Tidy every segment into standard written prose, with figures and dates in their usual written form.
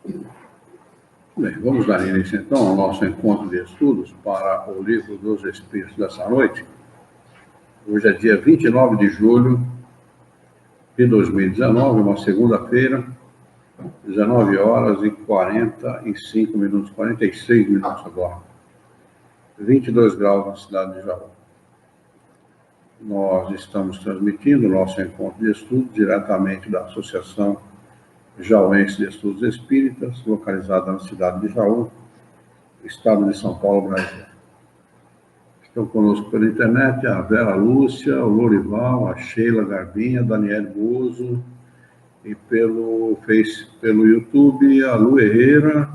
Bem, vamos dar início então ao nosso encontro de estudos para o Livro dos Espíritos dessa noite. Hoje é dia 29 de julho de 2019, uma segunda-feira, 19 horas e 45 minutos, 46 minutos agora. 22 graus na cidade de Jaú. Nós estamos transmitindo o nosso encontro de estudos diretamente da Associação Jauense de Estudos Espíritas, localizada na cidade de Jaú, estado de São Paulo, Brasil. Estão conosco pela internet a Vera Lúcia, o Lorival, a Sheila Garbinha, a Daniel Buzo, e pelo YouTube, a Lu Herrera,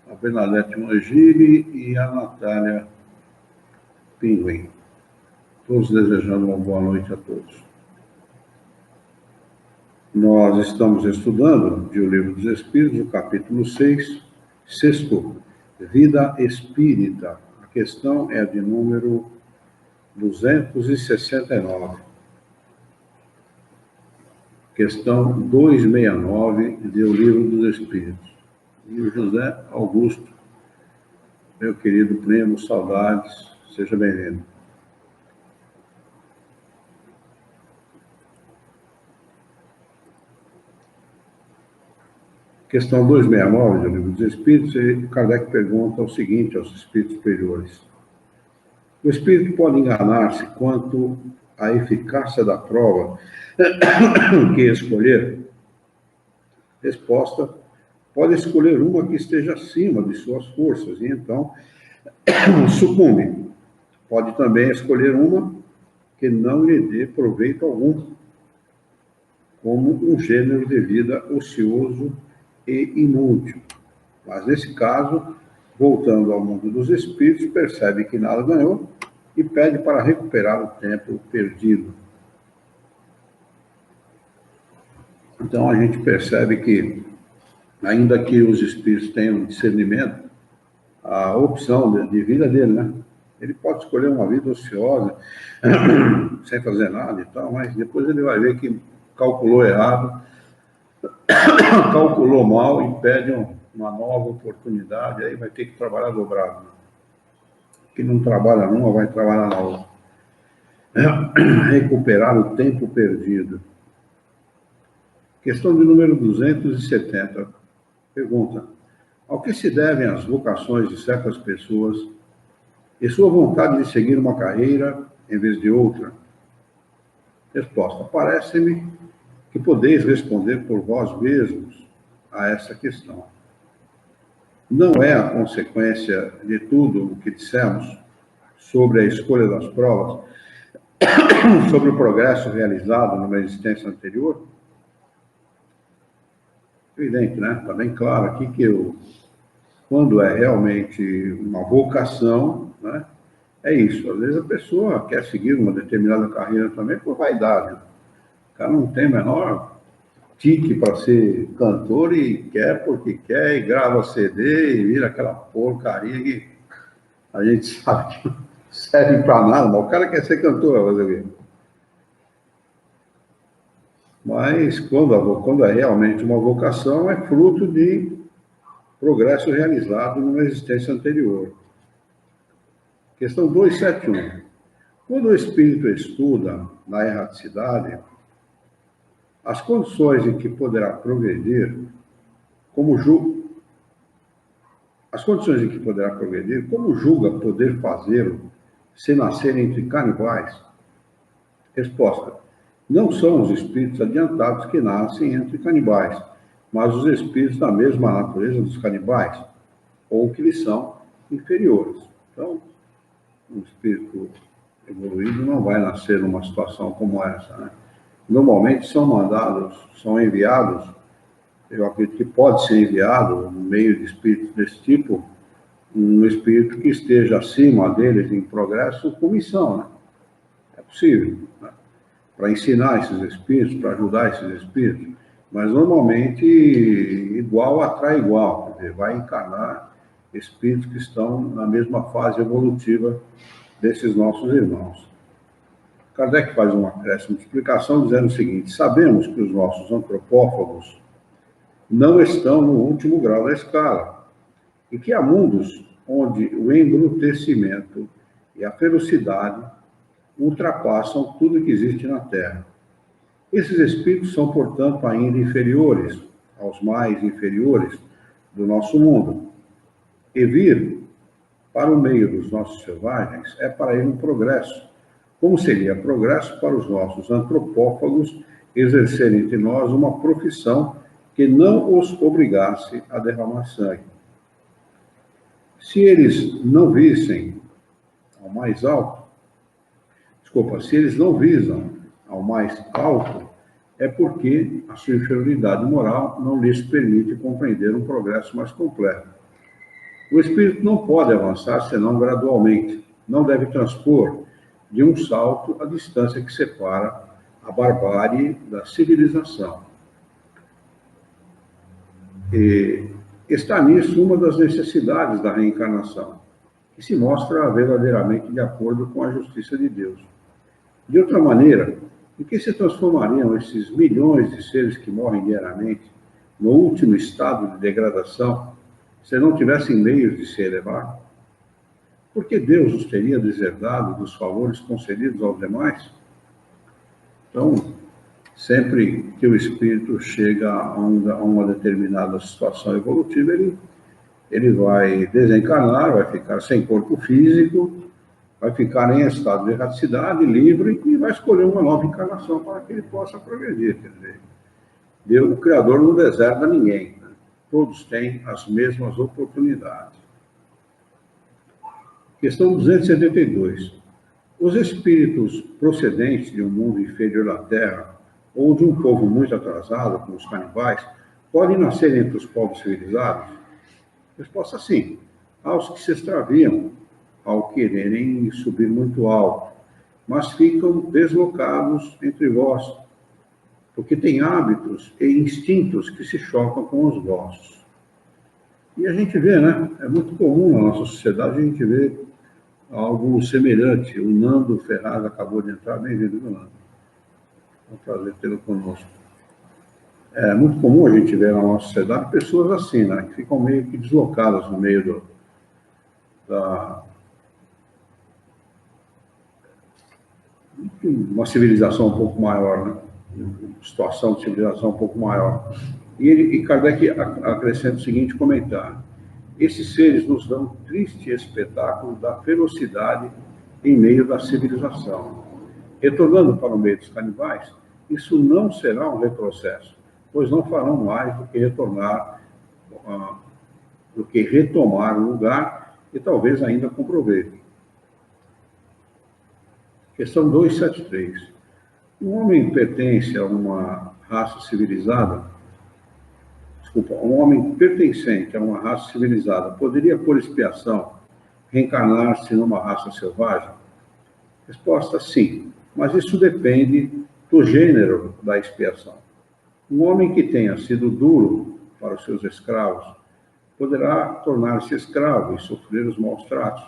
a Bernadette Mangini e a Natália Pinguim. Todos desejando uma boa noite a todos. Nós estamos estudando de O Livro dos Espíritos, o capítulo 6, sexto, Vida Espírita. A questão é de número 269. Questão 269 de O Livro dos Espíritos. E o José Augusto, meu querido primo, saudades, seja bem-vindo. Questão 269 do Livro dos Espíritos, e Kardec pergunta o seguinte aos espíritos superiores: o espírito pode enganar-se quanto à eficácia da prova que escolher? Resposta: pode escolher uma que esteja acima de suas forças e então sucumbe. Pode também escolher uma que não lhe dê proveito algum, como um gênero de vida ocioso e inútil. Mas, nesse caso, voltando ao mundo dos espíritos, percebe que nada ganhou e pede para recuperar o tempo perdido. Então, a gente percebe que, ainda que os espíritos tenham discernimento, a opção de vida dele, né? Ele pode escolher uma vida ociosa, sem fazer nada e tal, mas depois ele vai ver que calculou errado, calculou mal e pede uma nova oportunidade, aí vai ter que trabalhar dobrado. Quem não trabalha numa, vai trabalhar na outra. Recuperar o tempo perdido. Questão de número 270. Pergunta: ao que se devem as vocações de certas pessoas e sua vontade de seguir uma carreira em vez de outra? Resposta: parece-me que podeis responder por vós mesmos a essa questão. Não é a consequência de tudo o que dissemos sobre a escolha das provas, sobre o progresso realizado numa existência anterior? Evidente, né? Está bem claro aqui que quando é realmente uma vocação, né, é isso. Às vezes a pessoa quer seguir uma determinada carreira também por vaidade. O cara não tem o menor tique para ser cantor e quer porque quer, e grava CD e vira aquela porcaria que a gente sabe que não serve para nada, mas o cara quer ser cantor, vai fazer o quê? Mas quando é realmente uma vocação, é fruto de progresso realizado numa existência anterior. Questão 271. Quando o espírito estuda na erraticidade, as condições em que poderá progredir, como julga poder fazê-lo se nascer entre canibais? Resposta: não são os espíritos adiantados que nascem entre canibais, mas os espíritos da mesma natureza dos canibais, ou que lhes são inferiores. Então, um espírito evoluído não vai nascer numa situação como essa, né? Normalmente são enviados, eu acredito que pode ser enviado, no meio de espíritos desse tipo, um espírito que esteja acima deles em progresso com missão, né? É possível, né? Para ensinar esses espíritos, para ajudar esses espíritos, mas normalmente igual atrai igual, quer dizer, vai encarnar espíritos que estão na mesma fase evolutiva desses nossos irmãos. Kardec faz uma acréscimo de explicação dizendo o seguinte: sabemos que os nossos antropófagos não estão no último grau da escala, e que há mundos onde o embrutecimento e a ferocidade ultrapassam tudo que existe na Terra. Esses espíritos são, portanto, ainda inferiores aos mais inferiores do nosso mundo. E vir para o meio dos nossos selvagens é para ele um progresso, como seria progresso para os nossos antropófagos exercerem entre nós uma profissão que não os obrigasse a derramar sangue. Se eles não vissem ao mais alto, se eles não visam ao mais alto, é porque a sua inferioridade moral não lhes permite compreender um progresso mais completo. O espírito não pode avançar senão gradualmente, não deve transpor de um salto a distância que separa a barbárie da civilização. E está nisso uma das necessidades da reencarnação, que se mostra verdadeiramente de acordo com a justiça de Deus. De outra maneira, em que se transformariam esses milhões de seres que morrem diariamente no último estado de degradação, se não tivessem meios de se elevar? Por que Deus os teria deserdado dos favores concedidos aos demais? Então, sempre que o espírito chega a uma determinada situação evolutiva, ele vai desencarnar, vai ficar sem corpo físico, vai ficar em estado de erraticidade, livre, e vai escolher uma nova encarnação para que ele possa progredir. Quer dizer, Deus, o Criador não deserda ninguém, né? Todos têm as mesmas oportunidades. Questão 272. Os espíritos procedentes de um mundo inferior à Terra, ou de um povo muito atrasado, como os canibais, podem nascer entre os povos civilizados? Resposta: sim. Aos que se extraviam ao quererem subir muito alto, mas ficam deslocados entre vós, porque têm hábitos e instintos que se chocam com os vossos. E a gente vê, né? É muito comum na nossa sociedade a gente ver algo semelhante. O Nando Ferraz acabou de entrar. Bem-vindo, Nando. É um prazer tê-lo conosco. É muito comum a gente ver na nossa sociedade pessoas assim, né? Que ficam meio que deslocadas no meio uma civilização um pouco maior, né? Uma situação de civilização um pouco maior. E Kardec acrescenta o seguinte comentário: esses seres nos dão um triste espetáculo da ferocidade em meio da civilização. Retornando para o meio dos canibais, isso não será um retrocesso, pois não farão mais do que retomar o lugar e talvez ainda com proveito. Questão 273. Um homem pertence a uma raça civilizada? Um homem pertencente a uma raça civilizada poderia, por expiação, reencarnar-se numa raça selvagem? Resposta: sim, mas isso depende do gênero da expiação. Um homem que tenha sido duro para os seus escravos poderá tornar-se escravo e sofrer os maus tratos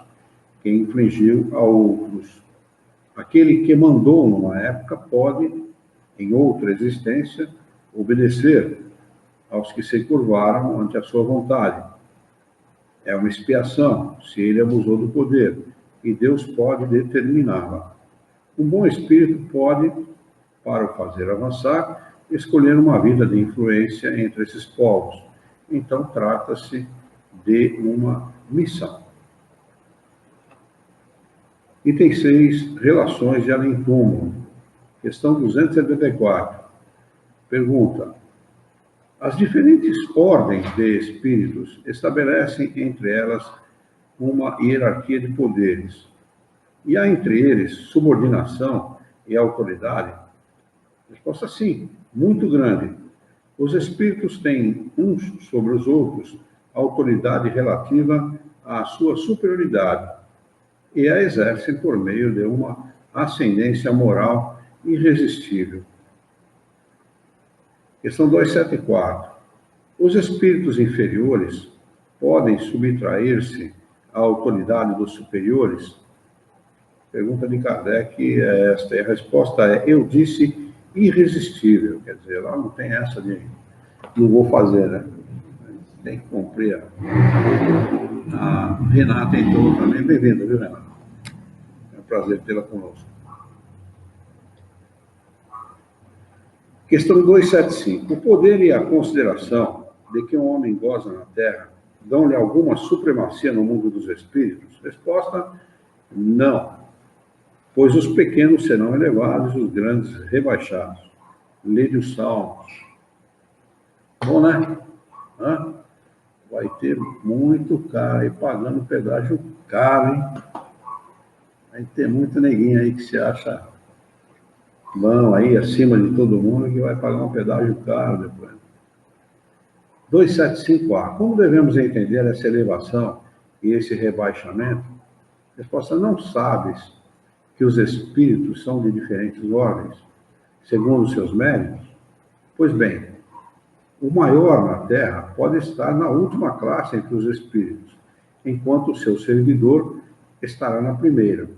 que infligiu a outros. Aquele que mandou numa época pode, em outra existência, obedecer aos que se curvaram ante a sua vontade. É uma expiação, se ele abusou do poder, e Deus pode determiná-la. Um bom espírito pode, para o fazer avançar, escolher uma vida de influência entre esses povos. Então, trata-se de uma missão. Item 6, relações de além-túmulo. Questão 274. Pergunta: as diferentes ordens de espíritos estabelecem entre elas uma hierarquia de poderes. E há entre eles subordinação e autoridade? Resposta: sim, muito grande. Os espíritos têm uns sobre os outros a autoridade relativa à sua superioridade, e a exercem por meio de uma ascendência moral irresistível. Questão 274. Os espíritos inferiores podem subtrair-se à autoridade dos superiores? Pergunta de Kardec é esta, e a resposta é: eu disse irresistível. Quer dizer, lá não tem essa de não vou fazer, né? Tem que cumprir. A Renata entrou também. Bem-vinda, viu, Renata? É um prazer tê-la conosco. Questão 275. O poder e a consideração de que um homem goza na Terra dão-lhe alguma supremacia no mundo dos espíritos? Resposta: não, pois os pequenos serão elevados e os grandes rebaixados. Lei dos Salmos. Bom, né? Hã? Vai ter muito cara aí pagando pedágio caro, hein? Vai ter muito neguinho aí que se acha bom aí, acima de todo mundo, que vai pagar um pedágio caro depois. 275A. Como devemos entender essa elevação e esse rebaixamento? Resposta: não sabes que os espíritos são de diferentes ordens, segundo seus méritos? Pois bem, o maior na Terra pode estar na última classe entre os espíritos, enquanto o seu servidor estará na primeira.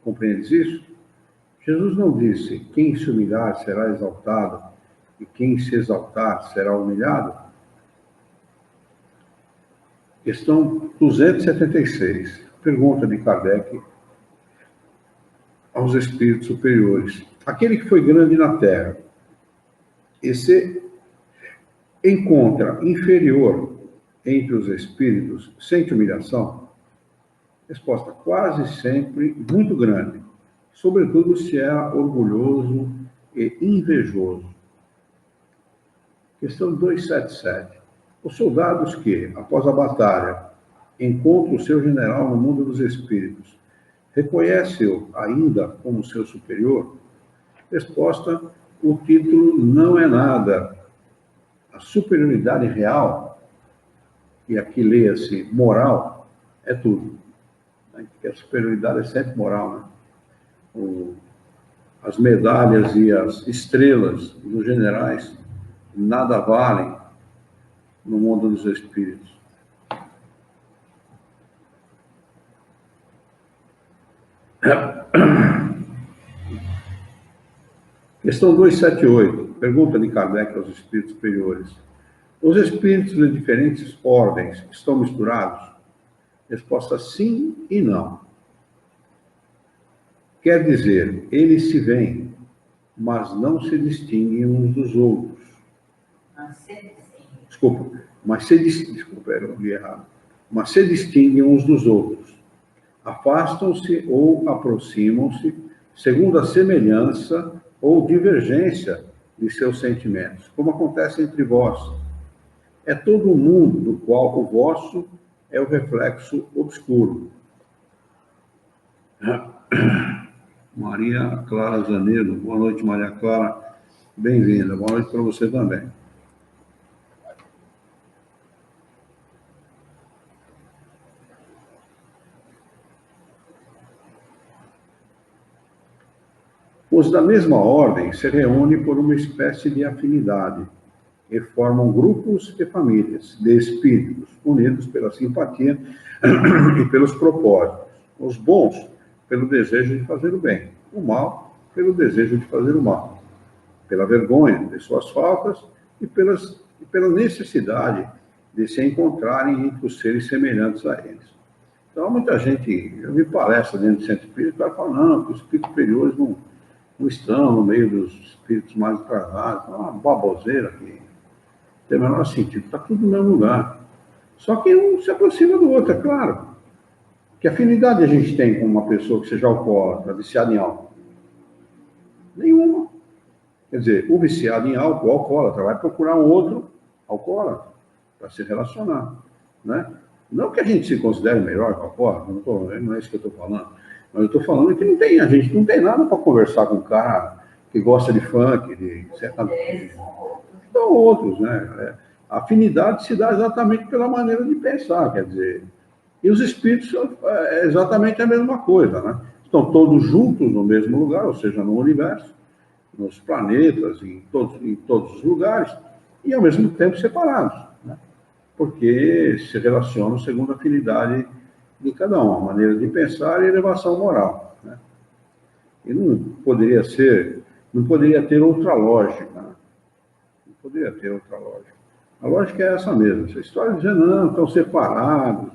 Compreendes isso? Jesus não disse: quem se humilhar será exaltado, e quem se exaltar será humilhado? Questão 276. Pergunta de Kardec aos espíritos superiores. Aquele que foi grande na Terra e se encontra inferior entre os espíritos, sente humilhação? Resposta: quase sempre muito grande, sobretudo se é orgulhoso e invejoso. Questão 277. Os soldados que, após a batalha, encontram o seu general no mundo dos espíritos, reconhece-o ainda como seu superior? Resposta: o título não é nada. A superioridade real, e aqui leia-se moral, é tudo. Porque a superioridade é sempre moral, né? As medalhas e as estrelas dos generais nada valem no mundo dos espíritos. Questão 278. Pergunta de Kardec aos espíritos superiores. Os espíritos de diferentes ordens estão misturados? Resposta: sim e não. Quer dizer, eles se veem, mas não se distinguem uns dos outros. Desculpa, eu li errado. Mas se distinguem uns dos outros. Afastam-se ou aproximam-se segundo a semelhança ou divergência de seus sentimentos, como acontece entre vós. É todo o mundo do qual o vosso é o reflexo obscuro. Maria Clara Zanedo. Boa noite, Maria Clara. Bem-vinda. Boa noite para você também. Os da mesma ordem se reúnem por uma espécie de afinidade e formam grupos e famílias de espíritos unidos pela simpatia e pelos propósitos. Os bons, pelo desejo de fazer o bem. O mal, pelo desejo de fazer o mal. Pela vergonha de suas faltas e pela necessidade de se encontrarem entre os seres semelhantes a eles. Então, muita gente, eu vi palestra dentro do centro espírita, o cara fala: não, que os espíritos superiores não estão no meio dos espíritos mais atrasados. É uma baboseira que tem o menor sentido. Está tudo no mesmo lugar. Só que um se aproxima do outro, é claro. Que afinidade a gente tem com uma pessoa que seja alcoólatra, viciada em álcool? Nenhuma. Quer dizer, o viciado em álcool, o alcoólatra, vai procurar um outro alcoólatra para se relacionar, né? Não que a gente se considere melhor que o alcoólatra, não é isso que eu estou falando. Mas eu estou falando que a gente não tem nada para conversar com um cara que gosta de funk, de sertanejo. São outros, né? A afinidade se dá exatamente pela maneira de pensar, quer dizer. E os espíritos é exatamente a mesma coisa, né? Estão todos juntos no mesmo lugar, ou seja, no universo, nos planetas, em todos os lugares, e ao mesmo tempo separados, né? Porque se relacionam segundo a afinidade de cada um, a maneira de pensar e elevação moral, né? E não poderia ter outra lógica, né? Poderia ter outra lógica. A lógica é essa mesmo. Essa história de dizer, não, estão separados,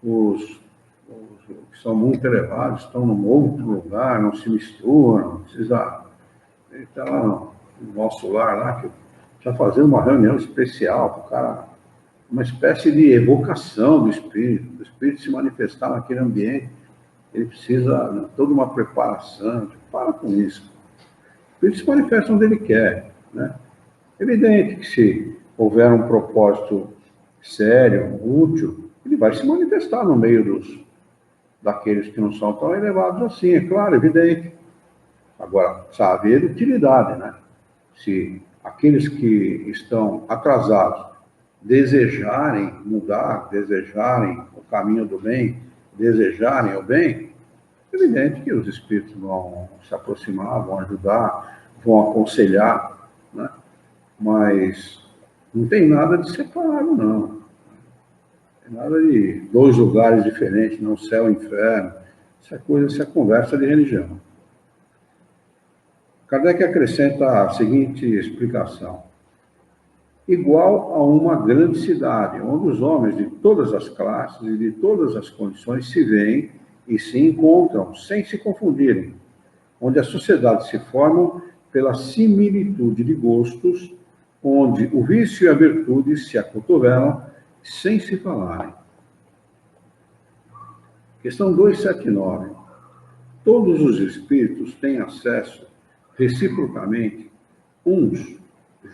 os que são muito elevados estão num outro lugar, não se misturam, não precisa... Ele está lá no nosso lar, lá, que já fazer uma reunião especial para o cara, uma espécie de evocação do espírito se manifestar naquele ambiente. Ele precisa de toda uma preparação. Para com isso. O espírito se manifesta onde ele quer, né? Evidente que se houver um propósito sério, útil, ele vai se manifestar no meio daqueles que não são tão elevados assim, é claro, evidente. Agora, precisa haver utilidade, né? Se aqueles que estão atrasados desejarem mudar, desejarem o caminho do bem, desejarem o bem, é evidente que os espíritos vão se aproximar, vão ajudar, vão aconselhar, né? Mas não tem nada de separado, não. Não tem nada de dois lugares diferentes, não céu e inferno. Isso é conversa de religião. Kardec acrescenta a seguinte explicação. Igual a uma grande cidade, onde os homens de todas as classes e de todas as condições se veem e se encontram sem se confundirem, onde as sociedades se formam pela similitude de gostos, onde o vício e a virtude se acotovelam sem se falarem. Questão 279. Todos os espíritos têm acesso reciprocamente, uns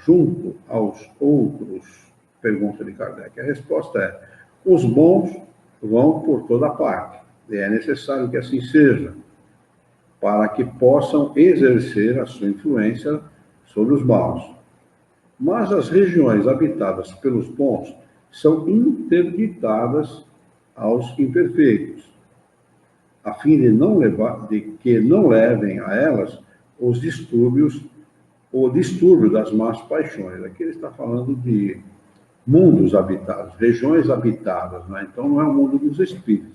junto aos outros? Pergunta de Kardec. A resposta é: os bons vão por toda parte, e é necessário que assim seja, para que possam exercer a sua influência sobre os maus. Mas as regiões habitadas pelos bons são interditadas aos imperfeitos, a fim de que não levem a elas os distúrbios, o distúrbio das más paixões. Aqui ele está falando de mundos habitados, regiões habitadas, né? Então não é o mundo dos espíritos.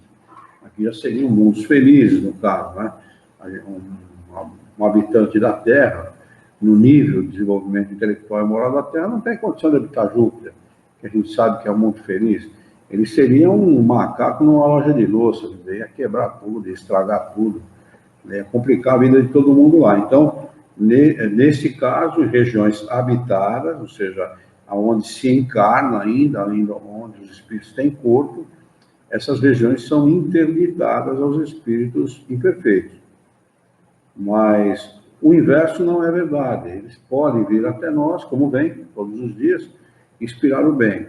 Aqui já seriam mundos felizes, no caso, né? Um habitante da Terra, no nível de desenvolvimento intelectual e moral da Terra, não tem condição de habitar Júpiter, que a gente sabe que é um mundo feliz. Ele seria um macaco numa loja de louça, ia quebrar tudo, ia estragar tudo, ia complicar a vida de todo mundo lá. Então, nesse caso, regiões habitadas, ou seja, onde se encarna ainda onde os espíritos têm corpo, essas regiões são interditadas aos espíritos imperfeitos. Mas o inverso não é verdade. Eles podem vir até nós, como vêm todos os dias, inspirar o bem.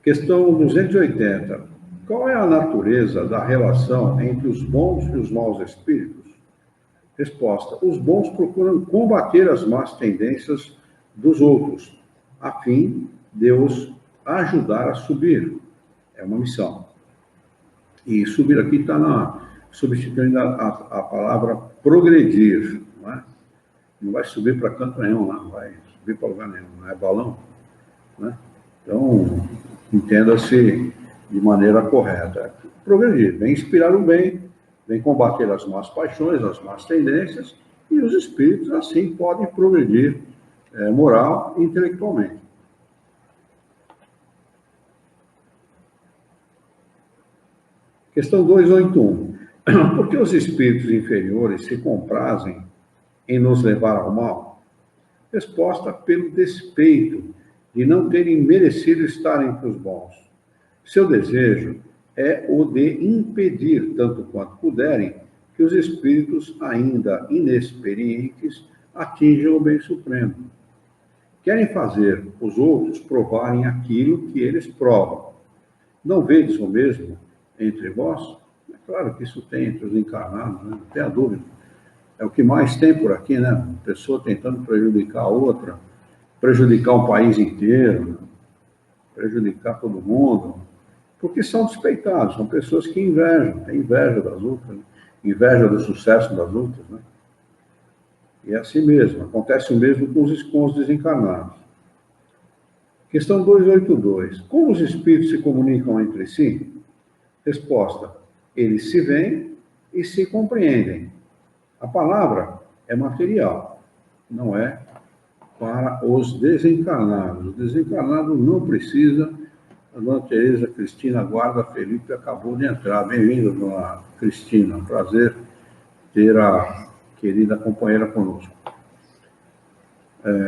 Questão 280. Qual é a natureza da relação entre os bons e os maus espíritos? Resposta: os bons procuram combater as más tendências dos outros, a fim de os ajudar a subir. É uma missão. E subir aqui está substituindo a palavra progredir. Não é? Não vai subir para canto nenhum, não vai subir para lugar nenhum, não é balão. Né? Então, entenda-se de maneira correta. Progredir, vem inspirar o bem, vem combater as más paixões, as más tendências, e os espíritos, assim, podem progredir moral e intelectualmente. Questão 281. Por que os espíritos inferiores se comprazem em nos levar ao mal? Resposta: pelo despeito de não terem merecido estar entre os bons. Seu desejo é o de impedir, tanto quanto puderem, que os espíritos ainda inexperientes atinjam o bem supremo. Querem fazer os outros provarem aquilo que eles provam. Não vedes o mesmo entre vós? É claro que isso tem entre os encarnados, né? Não tem a dúvida. É o que mais tem por aqui, né? Uma pessoa tentando prejudicar a outra, prejudicar o país inteiro, prejudicar todo mundo, porque são despeitados, são pessoas que invejam, têm inveja das outras, né? Inveja do sucesso das outras, né? E é assim mesmo, acontece o mesmo com os desencarnados. Questão 282. Como os espíritos se comunicam entre si? Resposta: eles se veem e se compreendem. A palavra é material, não é para os desencarnados. O desencarnado não precisa. A dona Tereza Cristina Guarda Felipe acabou de entrar. Bem-vinda, dona Cristina. Prazer ter a querida companheira conosco.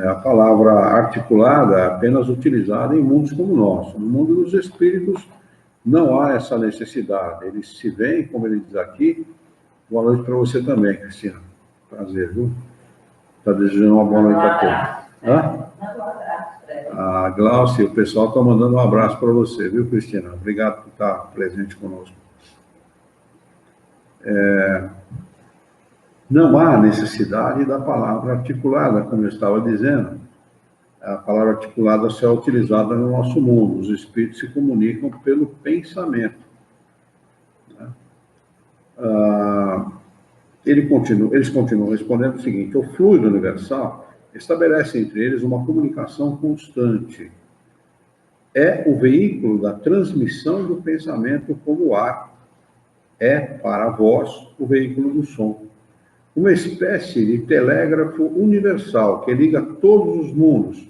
A palavra articulada é apenas utilizada em mundos como o nosso. No mundo dos espíritos, não há essa necessidade. Eles se veem, como ele diz aqui. Boa noite para você também, Cristina. Prazer, viu? Está desejando uma boa noite a todos. Hã? A Glaucia, o pessoal está mandando um abraço para você, viu, Cristina? Obrigado por estar presente conosco. Não há necessidade da palavra articulada, como eu estava dizendo. A palavra articulada só é utilizada no nosso mundo. Os espíritos se comunicam pelo pensamento. Eles continuam respondendo o seguinte: o fluido universal estabelece entre eles uma comunicação constante. É o veículo da transmissão do pensamento, como o ar é, para a voz, o veículo do som. Uma espécie de telégrafo universal que liga todos os mundos,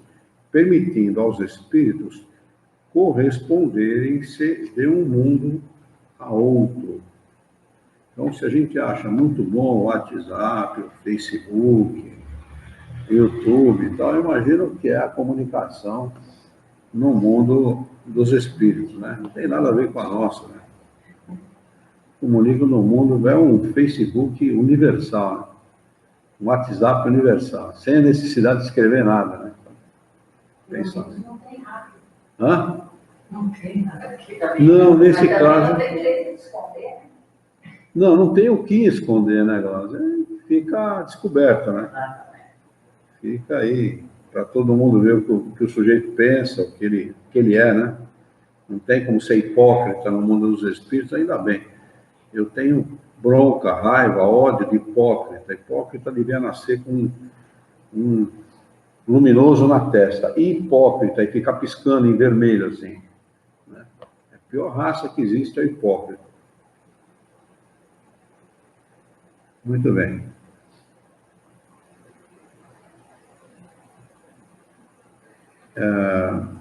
permitindo aos espíritos corresponderem-se de um mundo a outro. Então, se a gente acha muito bom o WhatsApp, o Facebook, o YouTube e tal, imagina o que é a comunicação no mundo dos espíritos, né? Não tem nada a ver com a nossa, né? Comunica no mundo, é um Facebook universal, né? Um WhatsApp universal, sem a necessidade de escrever nada, né? Pensando. Não tem nada. Hã? Não tem nada. Não, nesse caso. Não tem jeito de esconder. Não tem o que esconder, né, Glaucia? Fica descoberto, né? Fica aí, para todo mundo ver o que o sujeito pensa, o que ele é, né? Não tem como ser hipócrita no mundo dos espíritos, ainda bem. Eu tenho bronca, raiva, ódio de hipócrita. Hipócrita devia nascer com um luminoso na testa. E hipócrita, e ficar piscando em vermelho, assim. Né? A pior raça que existe é o hipócrita. Muito bem. É...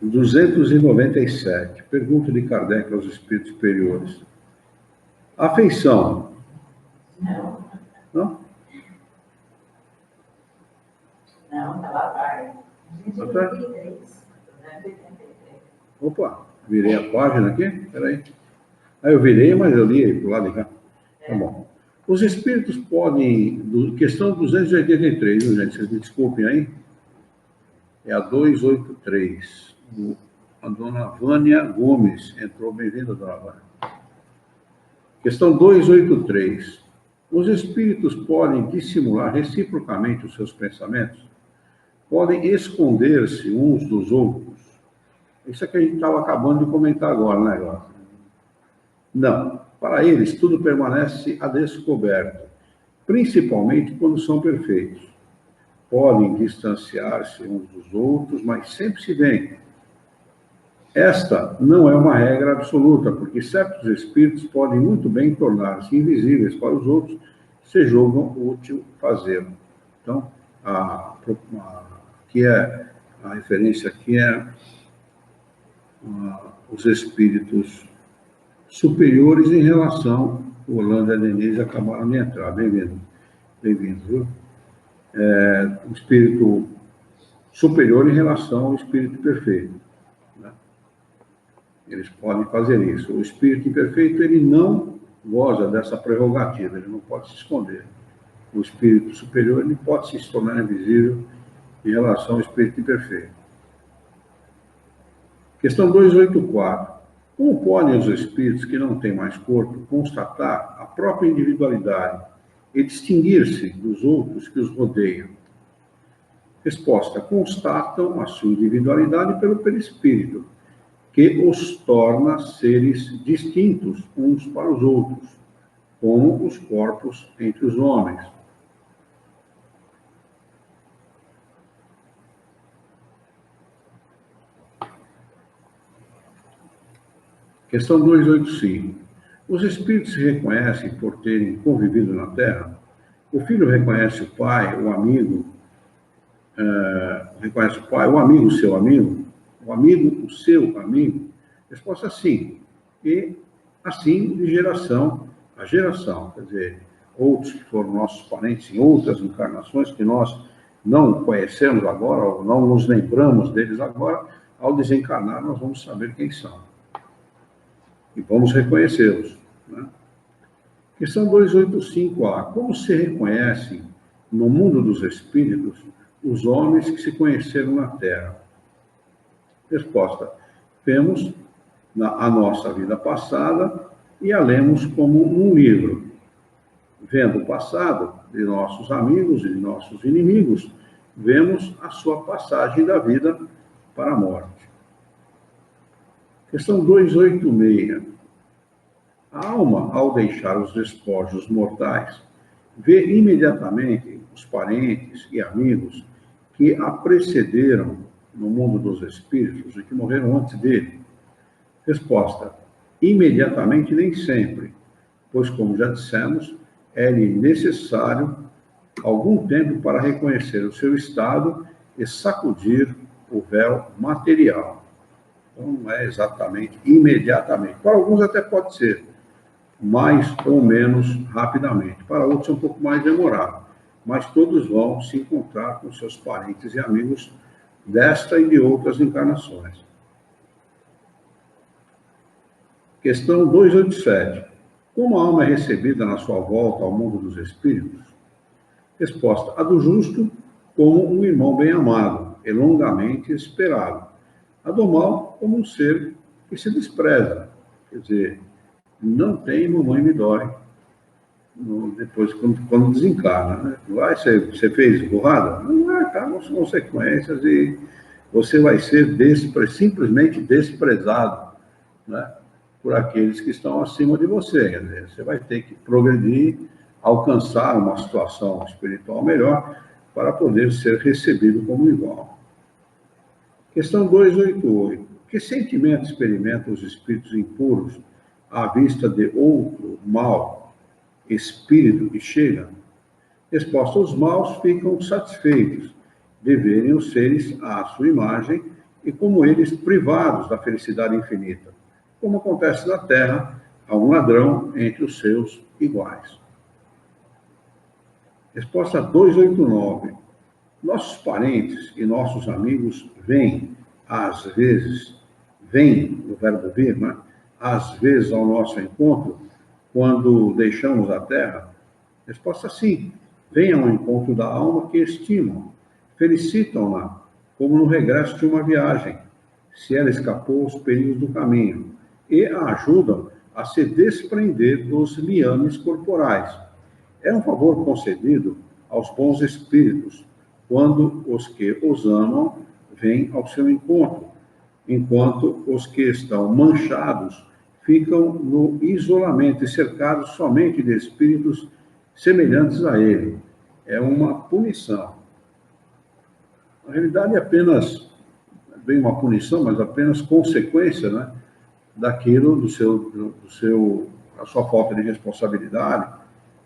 297. Pergunta de Kardec aos espíritos superiores. Afeição. Não. Não? Não, está lá atrás. 283. Opa, virei a página aqui? Peraí. Eu virei, mas eu li para o lado de cá. Tá bom. Os espíritos podem... Questão 283, viu, gente? Vocês me desculpem aí. É a 283. A dona Vânia Gomes entrou. Bem-vinda, dona Vânia. Questão 283. Os espíritos podem dissimular reciprocamente os seus pensamentos? Podem esconder-se uns dos outros? Isso é que a gente estava acabando de comentar agora, né, Glaucia? Não. Para eles, tudo permanece a descoberto, principalmente quando são perfeitos. Podem distanciar-se uns dos outros, mas sempre se veem. Esta não é uma regra absoluta, porque certos espíritos podem muito bem tornar-se invisíveis para os outros, se julgam útil fazê-lo. Então, aqui a referência aqui é os espíritos superiores em relação, o Holanda e a Denise acabaram de entrar. Bem-vindo, viu? O espírito superior em relação ao espírito perfeito. Né? Eles podem fazer isso. O espírito imperfeito, ele não goza dessa prerrogativa, ele não pode se esconder. O espírito superior, ele pode se tornar invisível em relação ao espírito imperfeito. Questão 284. Como podem os espíritos que não têm mais corpo constatar a própria individualidade e distinguir-se dos outros que os rodeiam? Resposta: constatam a sua individualidade pelo perispírito, que os torna seres distintos uns para os outros, como os corpos entre os homens. Questão 285. Os espíritos se reconhecem por terem convivido na Terra? O filho reconhece o pai, o amigo, reconhece o pai, o amigo, seu amigo, o amigo, o seu amigo? Resposta sim. E assim de geração a geração, quer dizer, outros que foram nossos parentes em outras encarnações que nós não conhecemos agora, ou não nos lembramos deles agora, ao desencarnar nós vamos saber quem são. E vamos reconhecê-los. Né? Questão 285A. Como se reconhecem no mundo dos espíritos os homens que se conheceram na Terra? Resposta. Vemos a nossa vida passada e a lemos como um livro. Vendo o passado de nossos amigos e de nossos inimigos, vemos a sua passagem da vida para a morte. Questão 286. A alma, ao deixar os despojos mortais, vê imediatamente os parentes e amigos que a precederam no mundo dos espíritos e que morreram antes dele. Resposta. Imediatamente nem sempre, pois, como já dissemos, é-lhe necessário algum tempo para reconhecer o seu estado e sacudir o véu material. Então, não é exatamente imediatamente. Para alguns até pode ser, mais ou menos rapidamente. Para outros é um pouco mais demorado. Mas todos vão se encontrar com seus parentes e amigos desta e de outras encarnações. Questão 287. Como a alma é recebida na sua volta ao mundo dos espíritos? Resposta. A do justo como um irmão bem amado e longamente esperado. A do mal como um ser que se despreza. Quer dizer, não tem mamãe me dói. Depois, quando desencarna. Né? Você fez burrada? Não é, cara, são consequências e você vai ser simplesmente desprezado, né? Por aqueles que estão acima de você. Quer dizer, você vai ter que progredir, alcançar uma situação espiritual melhor para poder ser recebido como igual. Questão 288. Que sentimento experimentam os espíritos impuros à vista de outro mau espírito que chega? Resposta. Os maus ficam satisfeitos de verem os seres à sua imagem e, como eles, privados da felicidade infinita, como acontece na Terra a um ladrão entre os seus iguais. Resposta 289. Nossos parentes e nossos amigos vêm, às vezes, no verbo vir, né? Às vezes ao nosso encontro, quando deixamos a Terra? Resposta sim. Vêm ao encontro da alma que estimam, felicitam-na, como no regresso de uma viagem, se ela escapou aos perigos do caminho, e a ajudam a se desprender dos liames corporais. É um favor concedido aos bons espíritos, quando os que os amam vêm ao seu encontro, enquanto os que estão manchados ficam no isolamento e cercados somente de espíritos semelhantes a ele. É uma punição. Na realidade, é apenas, bem uma punição, mas apenas consequência, né, daquilo, da sua falta de responsabilidade,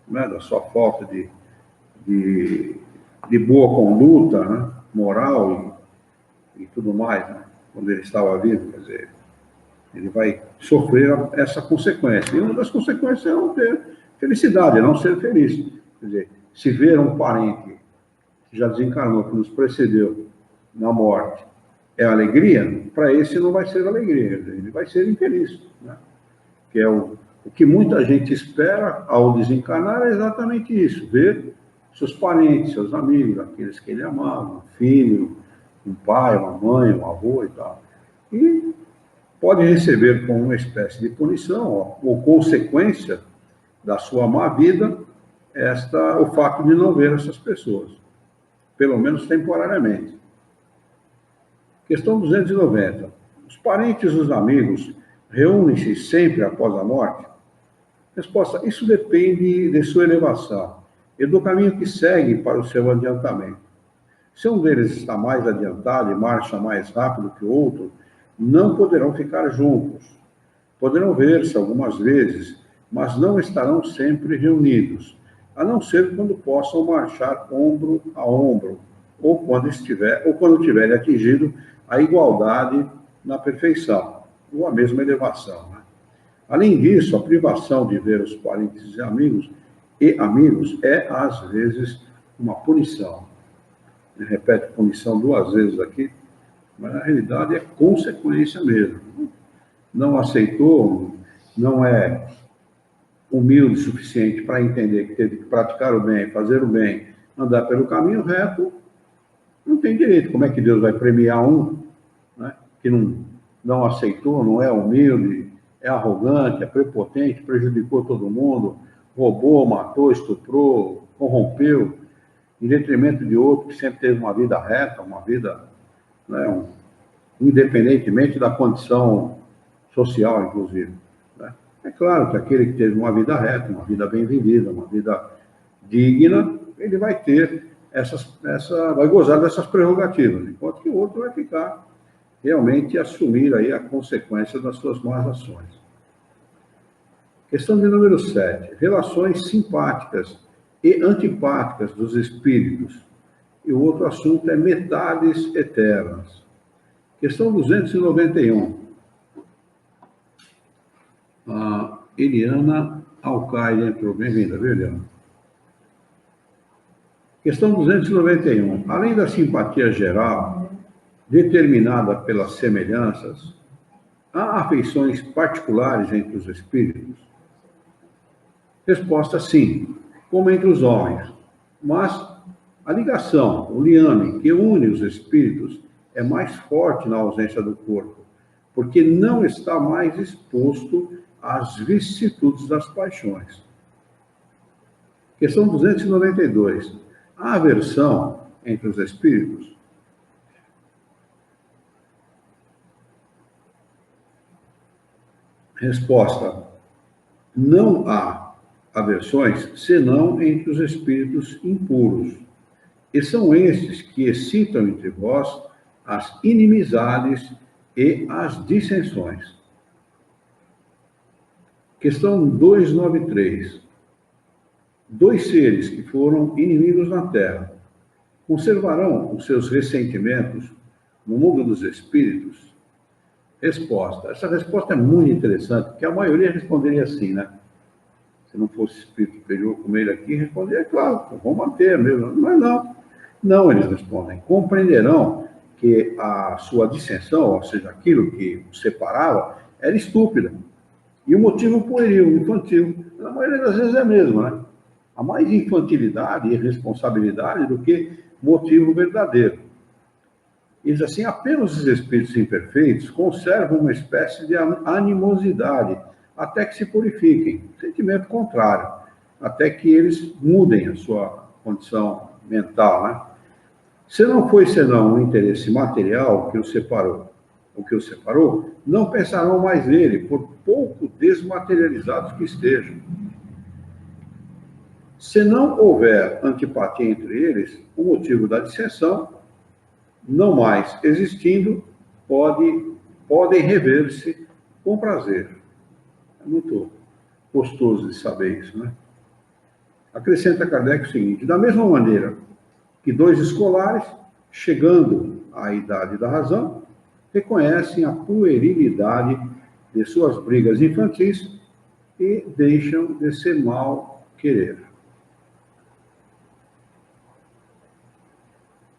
né, da sua falta de boa conduta, né, moral e tudo mais, né, quando ele estava vivo. Quer dizer, ele vai sofrer essa consequência. E uma das consequências é não ter felicidade, é não ser feliz. Quer dizer, se ver um parente que já desencarnou, que nos precedeu na morte, é alegria, para esse não vai ser alegria, ele vai ser infeliz. Né? Que é o que muita gente espera ao desencarnar é exatamente isso, ver seus parentes, seus amigos, aqueles que ele amava, um filho, um pai, uma mãe, um avô e tal. E pode receber como uma espécie de punição ou consequência da sua má vida o fato de não ver essas pessoas, pelo menos temporariamente. Questão 290. Os parentes e os amigos reúnem-se sempre após a morte? Resposta. Isso depende de sua elevação e do caminho que segue para o seu adiantamento. Se um deles está mais adiantado e marcha mais rápido que o outro, não poderão ficar juntos. Poderão ver-se algumas vezes mas não estarão sempre reunidos, a não ser quando possam marchar ombro a ombro, ou quando tiverem atingido a igualdade na perfeição, ou a mesma elevação, né? Além disso, a privação de ver os parentes e amigos é, às vezes, uma punição. Repete punição 2 vezes aqui, mas na realidade é consequência mesmo. Não aceitou, não é humilde o suficiente para entender que teve que praticar o bem, fazer o bem, andar pelo caminho reto, não tem direito. Como é que Deus vai premiar um, né, que não aceitou, não é humilde, é arrogante, é prepotente, prejudicou todo mundo, roubou, matou, estuprou, corrompeu, em detrimento de outro que sempre teve uma vida reta, uma vida, né, independentemente da condição social, inclusive, né? É claro que aquele que teve uma vida reta, uma vida bem vivida, uma vida digna, ele vai ter vai gozar dessas prerrogativas, enquanto que o outro vai ficar realmente assumir aí a consequência das suas más ações. Questão de número 7. Relações simpáticas e antipáticas dos espíritos. E o outro assunto é metades eternas. Questão 291. A Eliana Alcaide entrou. Bem-vinda, viu, Eliana? Questão 291. Além da simpatia geral, determinada pelas semelhanças, há afeições particulares entre os espíritos? Resposta: sim, como entre os homens. Mas a ligação, o liame que une os espíritos é mais forte na ausência do corpo, porque não está mais exposto às vicissitudes das paixões. Questão 292. Há aversão entre os espíritos? Resposta: não há aversões senão entre os espíritos impuros, e são estes que excitam entre vós as inimizades e as dissensões. Questão 293. 2 seres que foram inimigos na Terra conservarão os seus ressentimentos no mundo dos espíritos? Resposta. Essa resposta é muito interessante, porque a maioria responderia assim, né? Se não fosse espírito superior como ele aqui, responderia, claro, vão manter mesmo. Mas não. Não, eles respondem. Compreenderão que a sua dissensão, ou seja, aquilo que os separava, era estúpida. E o motivo pueril, infantil. Na maioria das vezes é mesmo, né? Há mais infantilidade e irresponsabilidade do que motivo verdadeiro. Eles, assim, apenas os espíritos imperfeitos conservam uma espécie de animosidade, até que se purifiquem, sentimento contrário, até que eles mudem a sua condição mental, né? Se não foi senão um interesse material que os separou, não pensarão mais nele, por pouco desmaterializados que estejam. Se não houver antipatia entre eles, o motivo da dissensão, não mais existindo, podem rever-se com prazer. É muito gostoso de saber isso, né? Acrescenta Kardec o seguinte: da mesma maneira que 2 escolares, chegando à idade da razão, reconhecem a puerilidade de suas brigas infantis e deixam de se mal querer.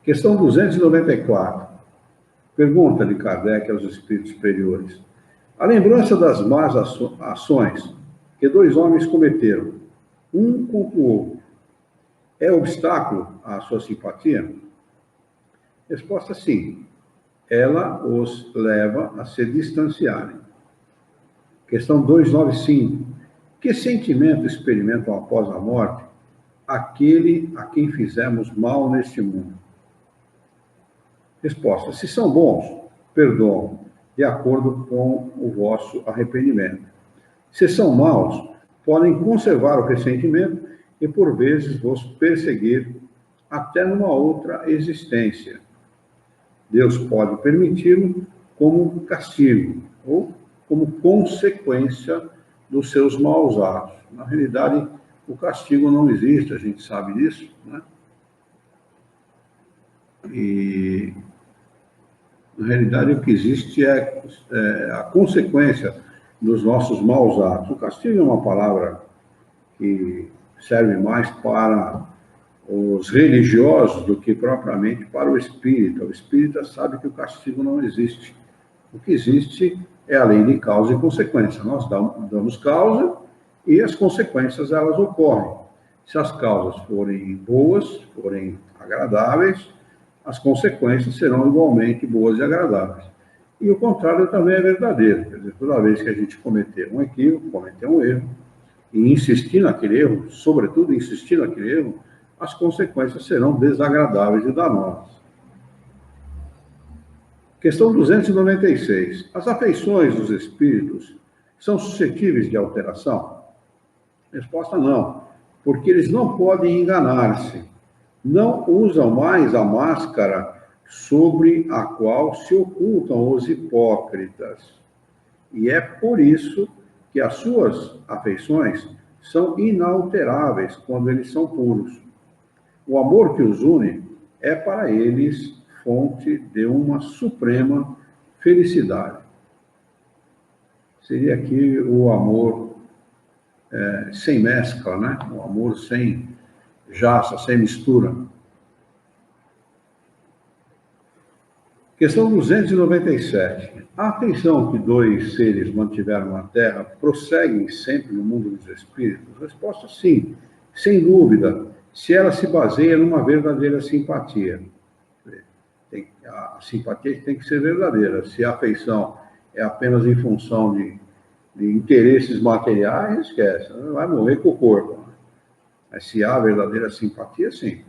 Questão 294. Pergunta de Kardec aos espíritos superiores: a lembrança das más ações que 2 homens cometeram, um contra o outro, é obstáculo à sua simpatia? Resposta: sim. Ela os leva a se distanciarem. Questão 295. Que sentimento experimentam após a morte aquele a quem fizemos mal neste mundo? Resposta: se são bons, perdoam, de acordo com o vosso arrependimento. Se são maus, podem conservar o ressentimento e, por vezes, vos perseguir até numa outra existência. Deus pode permiti-lo como castigo ou como consequência dos seus maus atos. Na realidade, o castigo não existe, a gente sabe disso, né? E, na realidade, o que existe é a consequência dos nossos maus atos. O castigo é uma palavra que serve mais para os religiosos do que propriamente para o espírita. O espírita sabe que o castigo não existe. O que existe é a lei de causa e consequência. Nós damos causa e as consequências, elas ocorrem. Se as causas forem boas, forem agradáveis, as consequências serão igualmente boas e agradáveis. E o contrário também é verdadeiro. Quer dizer, toda vez que a gente cometer um equívoco, cometer um erro, e insistir naquele erro, sobretudo insistir naquele erro, as consequências serão desagradáveis e danosas. Questão 296. As afeições dos espíritos são suscetíveis de alteração? Resposta: não, porque eles não podem enganar-se. Não usam mais a máscara sobre a qual se ocultam os hipócritas. E é por isso que as suas afeições são inalteráveis quando eles são puros. O amor que os une é para eles fonte de uma suprema felicidade. Seria aqui o amor sem mescla, né? O amor sem jaça, sem mistura. Questão 297. A afeição que dois seres mantiveram na Terra prossegue sempre no mundo dos espíritos? Resposta: sim, sem dúvida, se ela se baseia numa verdadeira simpatia. A simpatia tem que ser verdadeira. Se a afeição é apenas em função de interesses materiais, esquece, vai morrer com o corpo. Mas se há verdadeira simpatia, sim.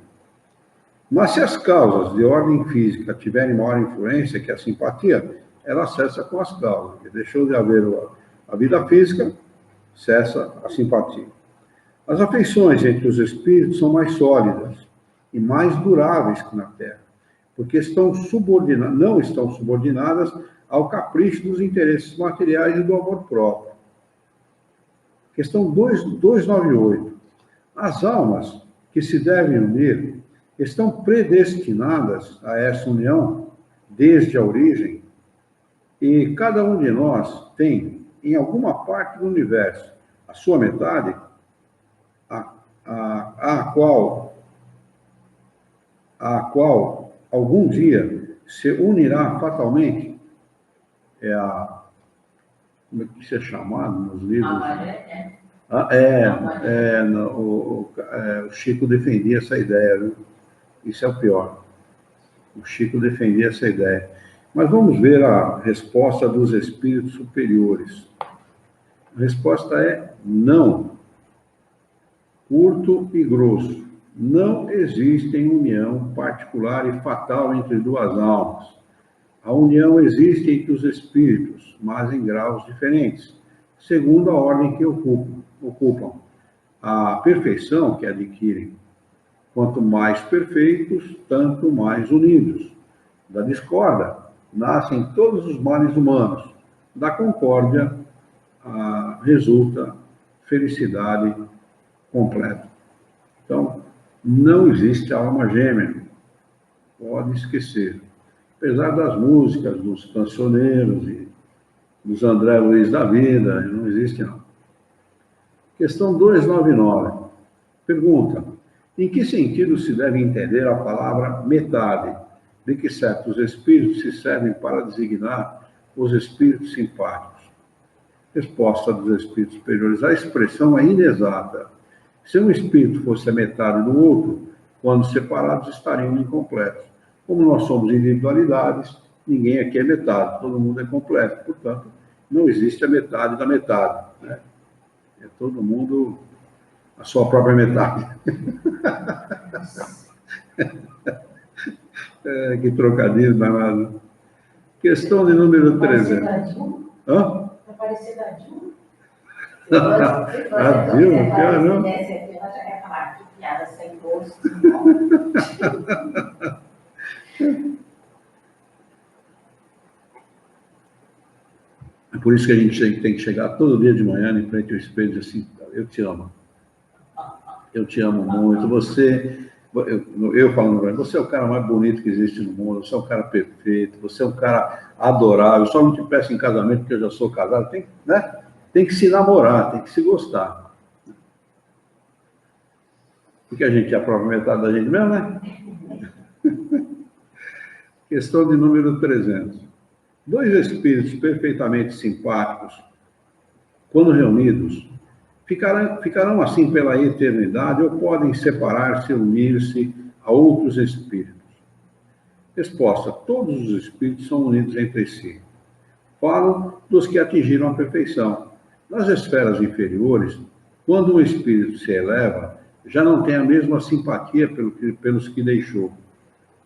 Mas se as causas de ordem física tiverem maior influência que a simpatia, ela cessa com as causas. Deixou de haver a vida física, cessa a simpatia. As afeições entre os espíritos são mais sólidas e mais duráveis que na Terra, porque não estão subordinadas ao capricho dos interesses materiais e do amor próprio. Questão 298. As almas que se devem unir estão predestinadas a essa união desde a origem, e cada um de nós tem, em alguma parte do universo, a sua metade, a qual algum dia se unirá fatalmente. Como é que isso é chamado nos livros? O Chico defendia essa ideia, viu? Isso é o pior. O Chico defendia essa ideia. Mas vamos ver a resposta dos espíritos superiores. A resposta é não. Curto e grosso. Não existe união particular e fatal entre duas almas. A união existe entre os espíritos, mas em graus diferentes, segundo a ordem que ocupam. A perfeição que adquirem. Quanto mais perfeitos, tanto mais unidos. Da discórdia nascem todos os males humanos. Da concórdia resulta felicidade completa. Então, não existe alma gêmea. Pode esquecer. Apesar das músicas, dos cancioneiros e dos André Luiz da vida, não existe não. Questão 299. Pergunta: em que sentido se deve entender a palavra metade, de que certos espíritos se servem para designar os espíritos simpáticos? Resposta dos espíritos superiores: a expressão é inexata. Se um espírito fosse a metade do outro, quando separados estariam incompletos. Como nós somos individualidades, ninguém aqui é metade, todo mundo é completo. Portanto, não existe a metade da metade, né? É todo mundo a sua própria metade. Que trocadilho danado. Questão de número 300. Hã? Vai parecer da Dilma. A Dilma, caramba. Que piada sem gosto. Por isso que a gente tem que chegar todo dia de manhã em frente ao espelho e dizer assim, eu te amo. Eu te amo muito. Eu falando para você é o cara mais bonito que existe no mundo, você é um cara perfeito, você é um cara adorável, só não te peço em casamento porque eu já sou casado, né? Tem que se namorar, tem que se gostar. Porque a gente aprova metade da gente mesmo, né? Questão de número 300. Dois espíritos perfeitamente simpáticos, quando reunidos, ficarão assim pela eternidade ou podem separar-se e unir-se a outros espíritos? Resposta: todos os espíritos são unidos entre si. Falam dos que atingiram a perfeição. Nas esferas inferiores, quando um espírito se eleva, já não tem a mesma simpatia pelos que deixou.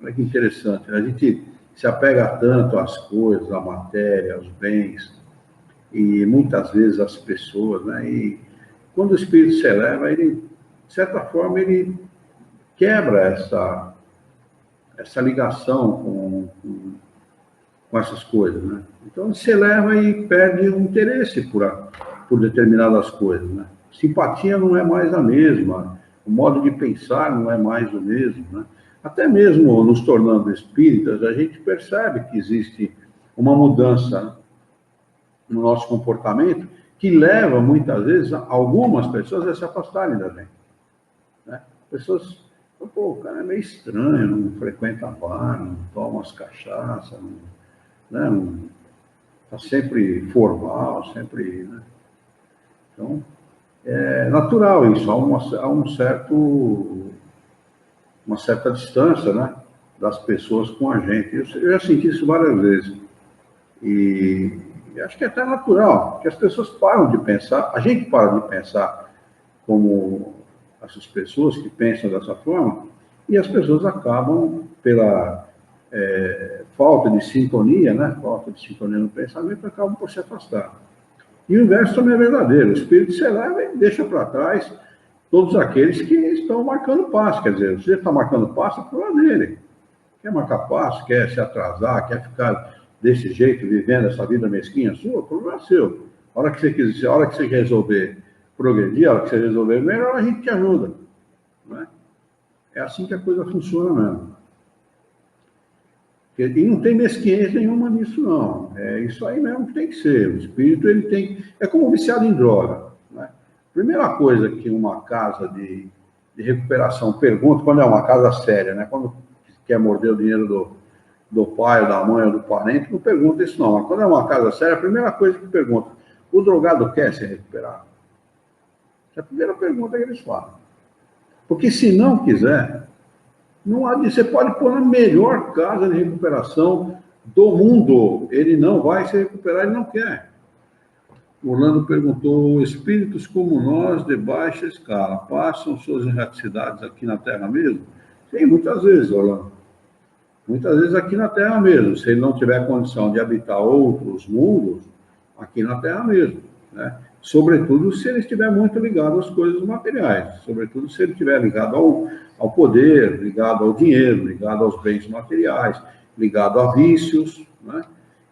Olha que interessante, a gente se apega tanto às coisas, à matéria, aos bens, e muitas vezes às pessoas, né? E quando o espírito se eleva, ele, de certa forma, ele quebra essa ligação com essas coisas, né? Então, ele se eleva e perde o interesse por determinadas coisas, né? Simpatia não é mais a mesma, o modo de pensar não é mais o mesmo, né? Até mesmo nos tornando espíritas, a gente percebe que existe uma mudança no nosso comportamento que leva, muitas vezes, algumas pessoas a se afastarem da gente, né? Pessoas, pô, o cara é meio estranho, não frequenta bar, não toma as cachaças, não, está sempre formal, sempre, né? Então, é natural isso, há uma certa distância, né, das pessoas com a gente. Eu já senti isso várias vezes. E acho que é até natural, que as pessoas param de pensar, a gente para de pensar como essas pessoas que pensam dessa forma, e as pessoas acabam, pela falta de sintonia, né, falta de sintonia no pensamento, acabam por se afastar. E o inverso também é verdadeiro. O espírito se eleva e deixa para trás todos aqueles que estão marcando passo. Quer dizer, se você está marcando passo, é problema dele. Quer marcar passo, quer se atrasar, quer ficar desse jeito, vivendo essa vida mesquinha sua, o problema é seu. A hora que você quiser, a hora que você resolver progredir, a hora que você resolver melhor, a gente te ajuda. Não é? É assim que a coisa funciona mesmo. E não tem mesquinhez nenhuma nisso, não. É isso aí mesmo que tem que ser. O espírito, ele tem... É como viciado em droga. Né? Primeira coisa que uma casa de recuperação pergunta, quando é uma casa séria, né? Quando quer morder o dinheiro do pai, ou da mãe, ou do parente, não pergunta isso, não. Mas quando é uma casa séria, a primeira coisa que pergunta, o drogado quer ser recuperado? É a primeira pergunta que eles falam. Porque se não quiser... Não há, você pode pôr na melhor casa de recuperação do mundo. Ele não vai se recuperar, ele não quer. Orlando perguntou, espíritos como nós, de baixa escala, passam suas erraticidades aqui na Terra mesmo? Sim, muitas vezes, Orlando. Muitas vezes aqui na Terra mesmo. Se ele não tiver condição de habitar outros mundos, aqui na Terra mesmo, né? Sobretudo se ele estiver muito ligado às coisas materiais, sobretudo se ele estiver ligado ao poder, ligado ao dinheiro, ligado aos bens materiais, ligado a vícios, né?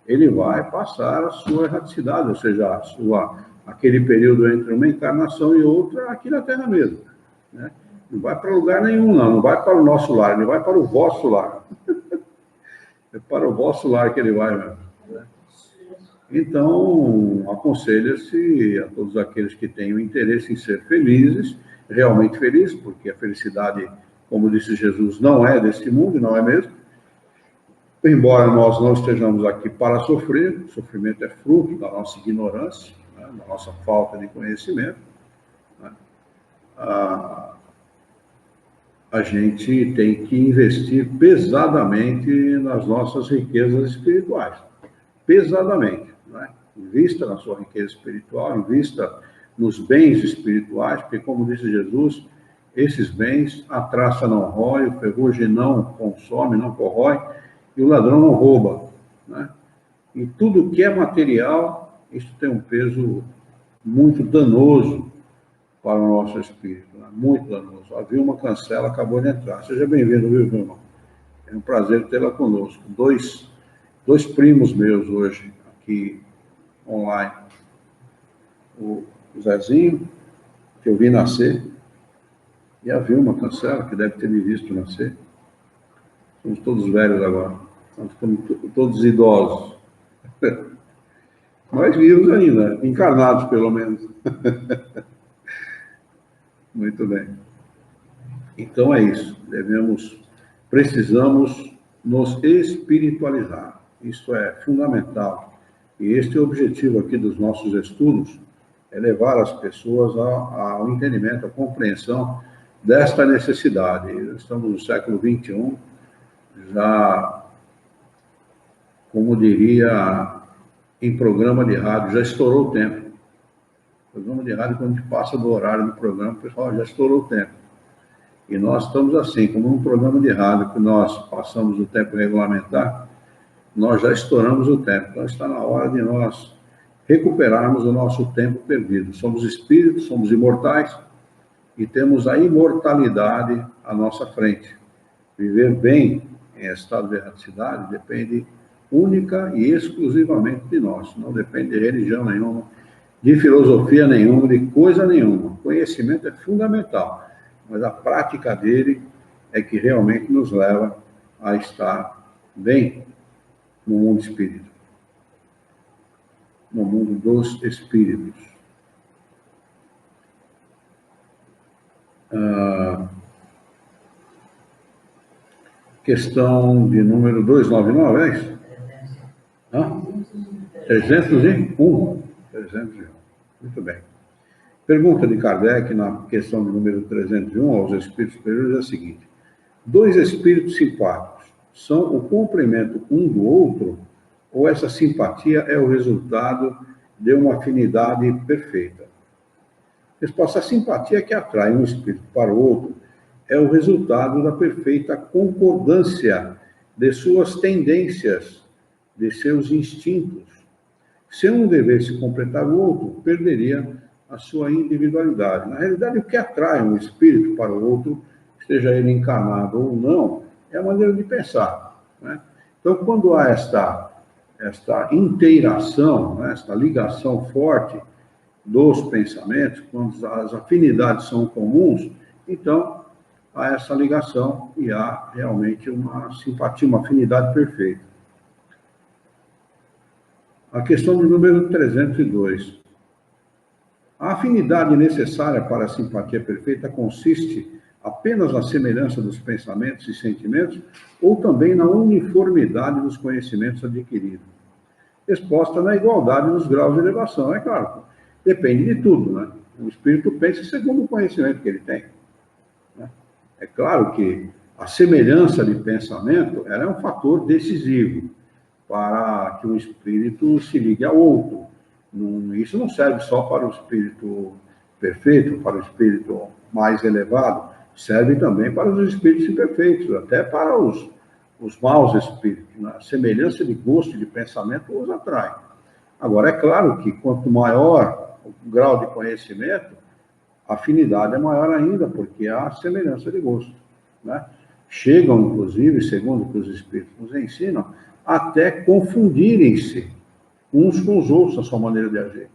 Ele vai passar a sua erraticidade, ou seja, aquele período entre uma encarnação e outra aqui na Terra mesmo, né? Não vai para lugar nenhum, não vai para o nosso lar, ele vai para o vosso lar. É para o vosso lar que ele vai mesmo, né? Então, aconselha-se a todos aqueles que tenham interesse em ser felizes, realmente felizes, porque a felicidade, como disse Jesus, não é deste mundo, não é mesmo? Embora nós não estejamos aqui para sofrer, o sofrimento é fruto da nossa ignorância, né, da nossa falta de conhecimento, né? A gente tem que investir pesadamente nas nossas riquezas espirituais. Pesadamente. Né? Invista na sua riqueza espiritual, invista nos bens espirituais, porque, como disse Jesus, esses bens a traça não rói, o ferrugem não consome, não corrói, e o ladrão não rouba. Né? E tudo que é material, isso tem um peso muito danoso para o nosso espírito, né? Muito danoso. A Vilma Cancela acabou de entrar. Seja bem-vindo, viu, Vilma? É um prazer tê-la conosco. Dois primos meus hoje aqui online. O Zezinho, que eu vi nascer, e a Vilma Cancela, que deve ter me visto nascer. Somos todos velhos agora. Estamos todos idosos. Mas vivos ainda, encarnados pelo menos. Muito bem. Então é isso. Precisamos nos espiritualizar. Isso é fundamental. E este é o objetivo aqui dos nossos estudos, é levar as pessoas ao entendimento, à compreensão desta necessidade. Estamos no século XXI, já, como diria em programa de rádio, já estourou o tempo. Programa de rádio, quando a gente passa do horário do programa, o pessoal já estourou o tempo. E nós estamos assim, como num programa de rádio que nós passamos o tempo regulamentar, nós já estouramos o tempo. Então está na hora de nós recuperarmos o nosso tempo perdido. Somos espíritos, somos imortais e temos a imortalidade à nossa frente. Viver bem em estado de erraticidade depende única e exclusivamente de nós. Não depende de religião nenhuma, de filosofia nenhuma, de coisa nenhuma. O conhecimento é fundamental, mas a prática dele é que realmente nos leva a estar bem no mundo espírita, no mundo dos espíritos. Questão de número 299, é isso? 301. 301. Muito bem. Pergunta de Kardec, na questão de número 301, aos espíritos superiores, é a seguinte: dois espíritos simpáticos são o complemento um do outro, ou essa simpatia é o resultado de uma afinidade perfeita? Resposta: a simpatia que atrai um espírito para o outro é o resultado da perfeita concordância de suas tendências, de seus instintos. Se um devesse completar o outro, perderia a sua individualidade. Na realidade, o que atrai um espírito para o outro, seja ele encarnado ou não, é a maneira de pensar, né? Então, quando há esta inteiração, né, esta ligação forte dos pensamentos, quando as afinidades são comuns, então há essa ligação e há realmente uma simpatia, uma afinidade perfeita. A questão de número 302. A afinidade necessária para a simpatia perfeita consiste apenas na semelhança dos pensamentos e sentimentos ou também na uniformidade dos conhecimentos adquiridos? Resposta: na igualdade dos graus de elevação. É claro, depende de tudo, né? O espírito pensa segundo o conhecimento que ele tem, né? É claro que a semelhança de pensamento ela é um fator decisivo para que o espírito se ligue ao outro. Isso não serve só para o espírito perfeito, para o espírito mais elevado, serve também para os espíritos imperfeitos, até para os maus espíritos. A semelhança de gosto e de pensamento os atrai. Agora, é claro que quanto maior o grau de conhecimento, a afinidade é maior ainda, porque há semelhança de gosto, né? Chegam, inclusive, segundo o que os espíritos nos ensinam, até confundirem-se uns com os outros na sua maneira de agir.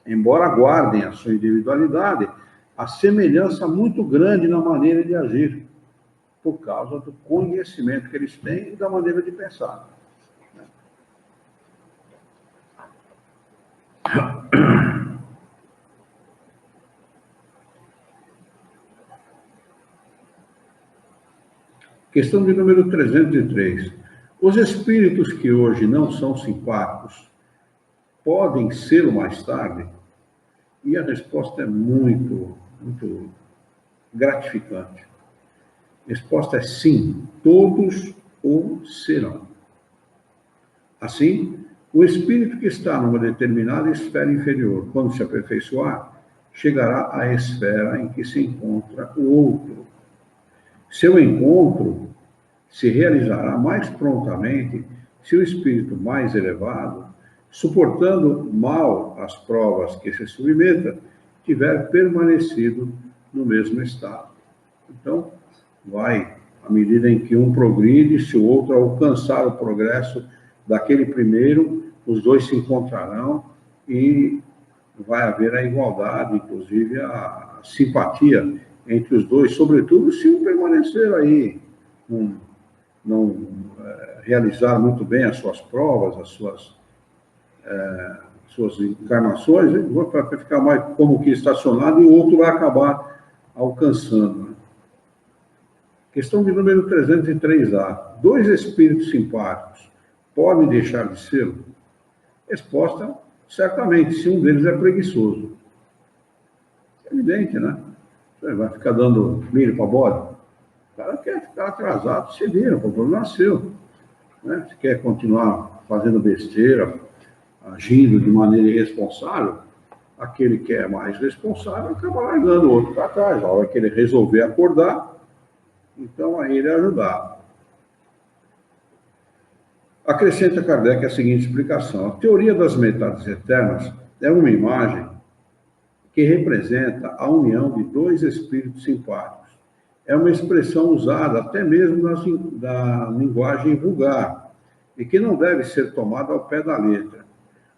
Embora guardem a sua individualidade, a semelhança muito grande na maneira de agir, por causa do conhecimento que eles têm e da maneira de pensar. Questão de número 303. Os espíritos que hoje não são simpáticos podem ser mais tarde? E a resposta é muito, muito gratificante. A resposta é sim, todos o serão. Assim, o espírito que está numa determinada esfera inferior, quando se aperfeiçoar, chegará à esfera em que se encontra o outro. Seu encontro se realizará mais prontamente se o espírito mais elevado, suportando mal as provas que se submeta, tiver permanecido no mesmo estado. Então, vai, à medida em que um progride, se o outro alcançar o progresso daquele primeiro, os dois se encontrarão e vai haver a igualdade, inclusive a simpatia entre os dois, sobretudo se um permanecer aí, não realizar muito bem as suas provas, as suas encarnações, vai ficar mais como que estacionado e o outro vai acabar alcançando. Né? Questão de número 303A. Dois espíritos simpáticos podem deixar de ser? Resposta, certamente, se um deles é preguiçoso. É evidente, né? Você vai ficar dando milho para bode? O cara quer ficar atrasado, se vira, o problema nasceu. Né? Se quer continuar fazendo besteira, agindo de maneira irresponsável, aquele que é mais responsável acaba largando o outro para trás. A hora que ele resolver acordar, então aí ele é ajudado. Acrescenta Kardec a seguinte explicação. A teoria das metades eternas é uma imagem que representa a união de dois espíritos simpáticos. É uma expressão usada até mesmo na linguagem vulgar e que não deve ser tomada ao pé da letra.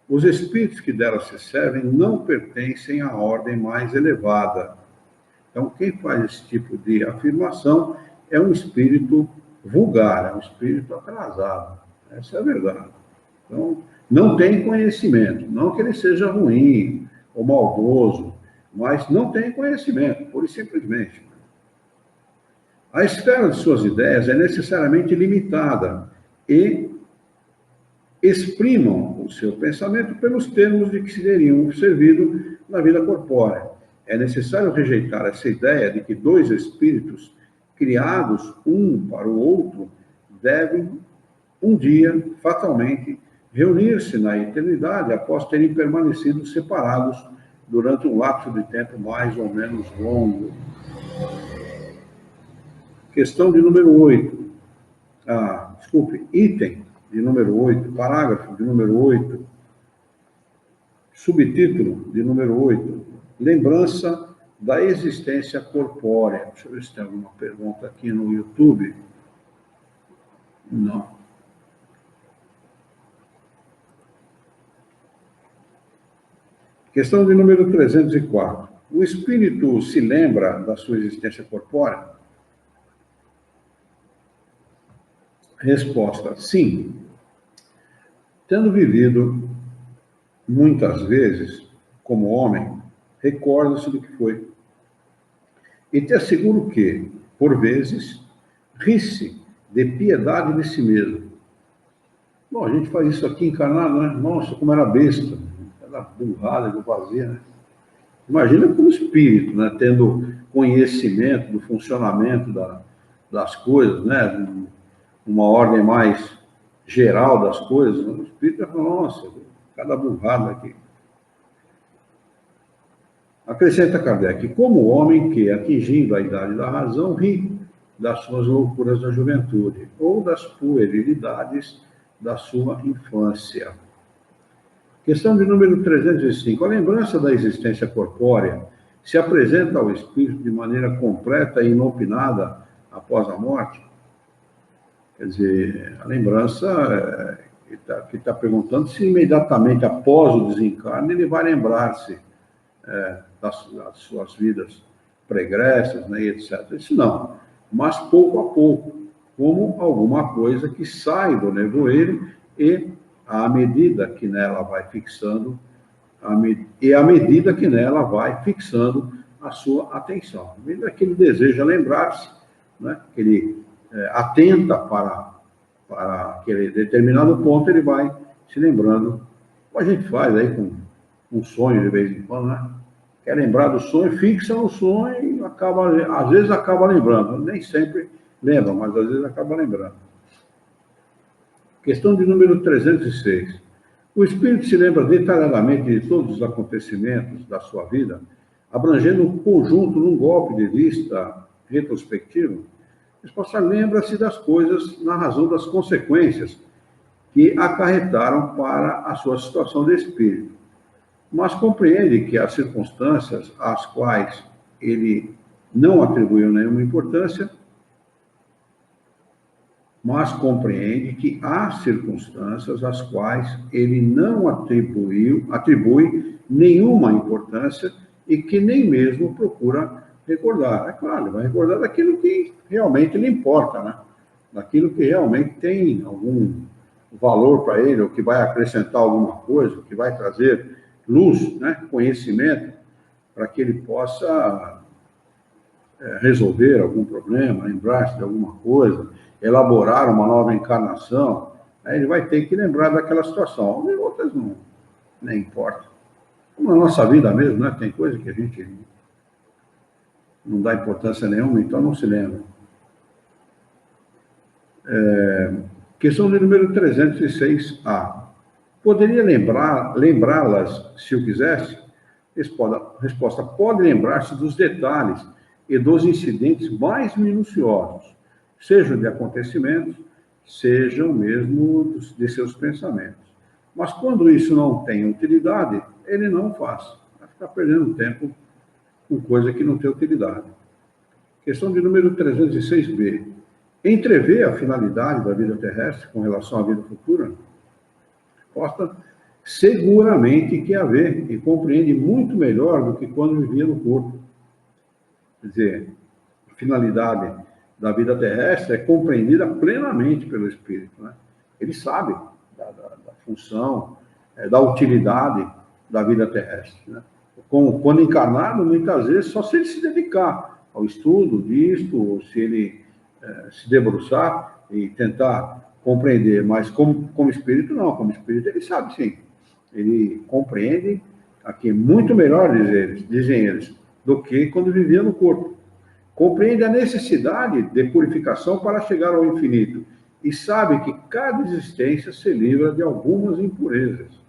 Os espíritos que dela se servem não pertencem à ordem mais elevada. Então, quem faz esse tipo de afirmação é um espírito vulgar, é um espírito atrasado. Essa é a verdade. Então, não tem conhecimento. Não que ele seja ruim ou maldoso, mas não tem conhecimento, pura e simplesmente. A esfera de suas ideias é necessariamente limitada e exprimam o seu pensamento pelos termos de que seriam servido na vida corpórea. É necessário rejeitar essa ideia de que dois espíritos criados um para o outro devem um dia, fatalmente, reunir-se na eternidade após terem permanecido separados durante um lapso de tempo mais ou menos longo. Questão de número 8. Item de número 8, parágrafo de número 8, subtítulo de número 8, lembrança da existência corpórea. Deixa eu ver se tem alguma pergunta aqui no YouTube. Não. Questão de número 304. O espírito se lembra da sua existência corpórea? Resposta, sim. Tendo vivido muitas vezes como homem, recorda-se do que foi. E te asseguro que, por vezes, ri-se de piedade de si mesmo. Bom, a gente faz isso aqui encarnado, né? Nossa, como era besta. Era burrada que eu fazia, né? Imagina como espírito, né? Tendo conhecimento do funcionamento das coisas, né? Uma ordem mais geral das coisas. O espírito fala, nossa, cada burrada aqui. Acrescenta Kardec, como o homem que, atingindo a idade da razão, ri das suas loucuras da juventude ou das puerilidades da sua infância. Questão de número 305. A lembrança da existência corpórea se apresenta ao espírito de maneira completa e inopinada após a morte? Quer dizer, a lembrança, que está perguntando se imediatamente após o desencarne ele vai lembrar-se das suas vidas pregressas, né, etc. Isso não, mas pouco a pouco, como alguma coisa que sai do nevoeiro e à medida que nela vai fixando, à medida que nela vai fixando a sua atenção. À medida que ele deseja lembrar-se, né, que ele atenta para aquele determinado ponto, ele vai se lembrando. Como a gente faz aí com um sonho de vez em quando, né? Quer lembrar do sonho, fixa no sonho e às vezes acaba lembrando. Nem sempre lembra, mas às vezes acaba lembrando. Questão de número 306. O espírito se lembra detalhadamente de todos os acontecimentos da sua vida, abrangendo um conjunto num golpe de vista retrospectivo? Resposta, lembra-se das coisas na razão das consequências que acarretaram para a sua situação de espírito, mas compreende que as circunstâncias às quais ele não atribuiu nenhuma importância mas compreende que há circunstâncias às quais ele não atribui nenhuma importância e que nem mesmo procura recordar. É claro, ele vai recordar daquilo que realmente lhe importa, né? Daquilo que realmente tem algum valor para ele, ou que vai acrescentar alguma coisa, que vai trazer luz, né? Conhecimento, para que ele possa resolver algum problema, lembrar-se de alguma coisa, elaborar uma nova encarnação. Aí ele vai ter que lembrar daquela situação. E outras não, nem importa. Como na nossa vida mesmo, né? Tem coisa que a gente não dá importância nenhuma, então não se lembra. Questão de número 306A. Poderia lembrá-las se o quisesse? Resposta. Pode lembrar-se dos detalhes e dos incidentes mais minuciosos, sejam de acontecimentos, sejam mesmo de seus pensamentos. Mas quando isso não tem utilidade, ele não faz. Vai ficar perdendo tempo com coisa que não tem utilidade. Questão de número 306B. Entrevê a finalidade da vida terrestre com relação à vida futura? Resposta. Seguramente que a vê e compreende muito melhor do que quando vivia no corpo. Quer dizer, a finalidade da vida terrestre é compreendida plenamente pelo espírito, né? Ele sabe da função, da utilidade da vida terrestre, né? Quando encarnado, muitas vezes, só se ele se dedicar ao estudo disto, ou se ele se debruçar e tentar compreender, mas como espírito, não. Como espírito, ele sabe, sim. Ele compreende aqui muito melhor, dizem eles, do que quando vivia no corpo. Compreende a necessidade de purificação para chegar ao infinito e sabe que cada existência se livra de algumas impurezas.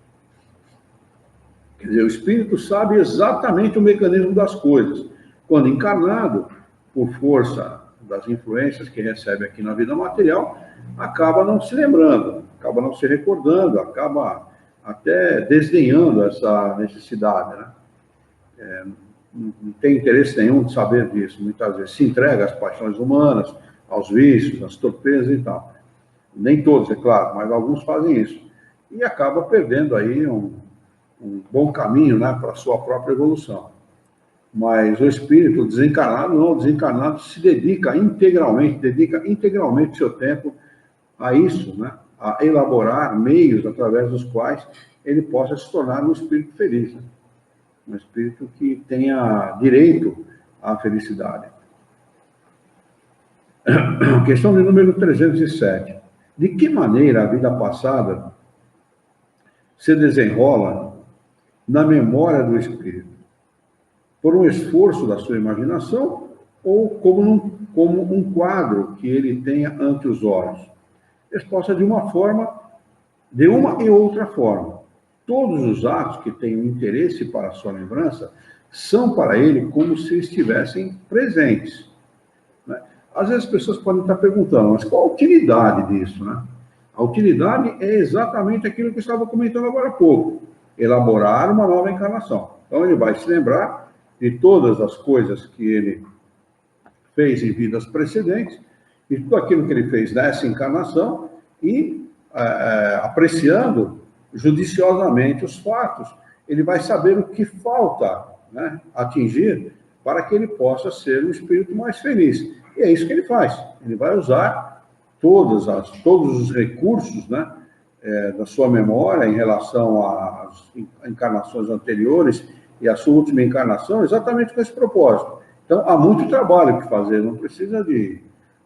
Quer dizer, o espírito sabe exatamente o mecanismo das coisas. Quando encarnado, por força das influências que recebe aqui na vida material, acaba não se lembrando, acaba não se recordando, acaba até desdenhando essa necessidade, né? Não tem interesse nenhum de saber disso, muitas vezes se entrega às paixões humanas, aos vícios, às torpezas e tal. Nem todos, é claro, mas alguns fazem isso. E acaba perdendo aí um bom caminho, né, para a sua própria evolução. Mas o espírito desencarnado, não, o desencarnado se dedica integralmente seu tempo a isso, né? A elaborar meios através dos quais ele possa se tornar um espírito feliz, né? Um espírito que tenha direito à felicidade. Questão de número 307. De que maneira a vida passada se desenrola na memória do espírito? Por um esforço da sua imaginação ou como um quadro que ele tenha ante os olhos? Resposta: de uma e outra forma. Todos os atos que tenham interesse para a sua lembrança são para ele como se estivessem presentes, né? Às vezes as pessoas podem estar perguntando, mas qual a utilidade disso, né? A utilidade é exatamente aquilo que eu estava comentando agora há pouco: elaborar uma nova encarnação. Então ele vai se lembrar de todas as coisas que ele fez em vidas precedentes, e tudo aquilo que ele fez nessa encarnação, e apreciando judiciosamente os fatos, ele vai saber o que falta, né, atingir para que ele possa ser um espírito mais feliz. E é isso que ele faz. Ele vai usar todos os recursos, né, da sua memória em relação às encarnações anteriores e à sua última encarnação, exatamente com esse propósito. Então, há muito trabalho que fazer, não precisa de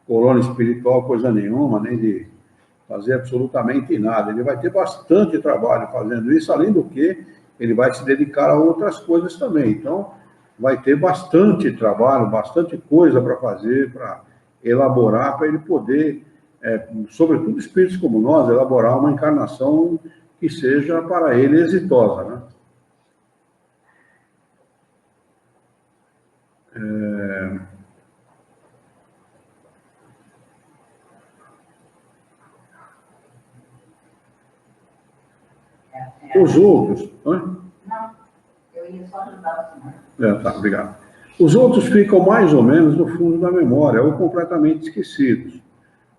colônia espiritual, coisa nenhuma, nem de fazer absolutamente nada. Ele vai ter bastante trabalho fazendo isso, além do que ele vai se dedicar a outras coisas também. Então, vai ter bastante trabalho, bastante coisa para fazer, para elaborar, para ele poder, sobretudo espíritos como nós, elaborar uma encarnação que seja para ele exitosa, né? Os outros... Não, eu ia só ajudar o senhor. Tá, obrigado. Os outros ficam mais ou menos no fundo da memória, ou completamente esquecidos,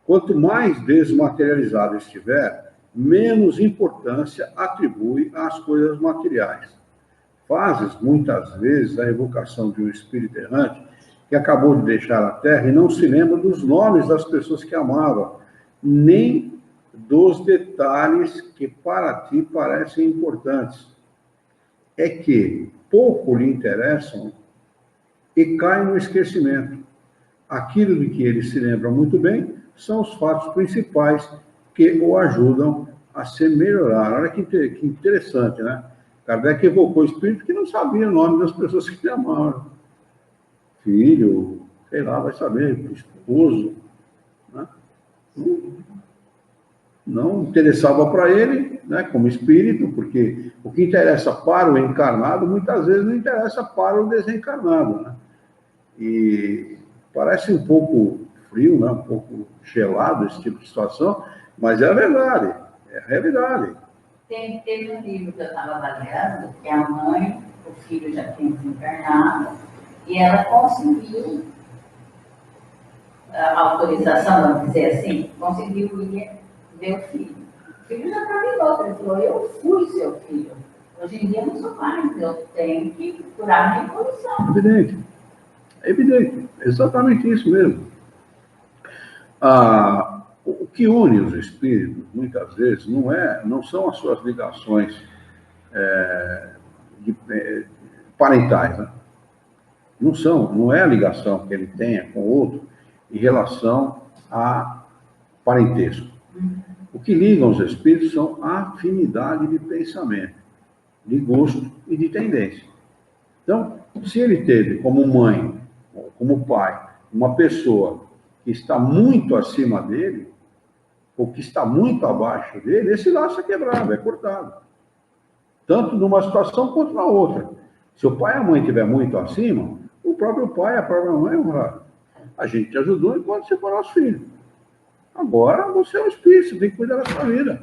Quanto mais desmaterializado estiver, menos importância atribui às coisas materiais. Fazes, muitas vezes, a evocação de um espírito errante que acabou de deixar a Terra e não se lembra dos nomes das pessoas que amava, nem dos detalhes que para ti parecem importantes. É que pouco lhe interessam e cai no esquecimento. Aquilo de que ele se lembra muito bem são os fatos principais que o ajudam a se melhorar. Olha que interessante, né? Kardec evocou espírito que não sabia o nome das pessoas que amavam. Filho, sei lá, vai saber, esposo. Né? Não interessava para ele, né, como espírito, porque o que interessa para o encarnado, muitas vezes não interessa para o desencarnado. Né? E parece um pouco frio, né, um pouco gelado esse tipo de situação, mas é a verdade, é a realidade. Teve um livro que eu estava avaliando, que a mãe, o filho já tinha desencarnado, e ela conseguiu a autorização, vamos dizer assim, conseguiu ir ver o filho. O filho já estava em outra, ele falou, eu fui seu filho. Hoje em dia eu não sou mais, eu tenho que procurar minha evolução. Evidente, é evidente, exatamente isso mesmo. O que une os espíritos, muitas vezes, não são as suas ligações parentais, né? Não é a ligação que ele tenha com o outro em relação a parentesco. O que liga os espíritos são a afinidade de pensamento, de gosto e de tendência. Então, se ele teve como mãe, como pai, uma pessoa que está muito acima dele, ou que está muito abaixo dele, esse laço é quebrado, é cortado. Tanto numa situação quanto na outra. Se o pai e a mãe estiver muito acima, o próprio pai e a própria mãe vão a gente te ajudou enquanto você for nosso filho. Agora você é um espírito, você tem que cuidar da sua vida.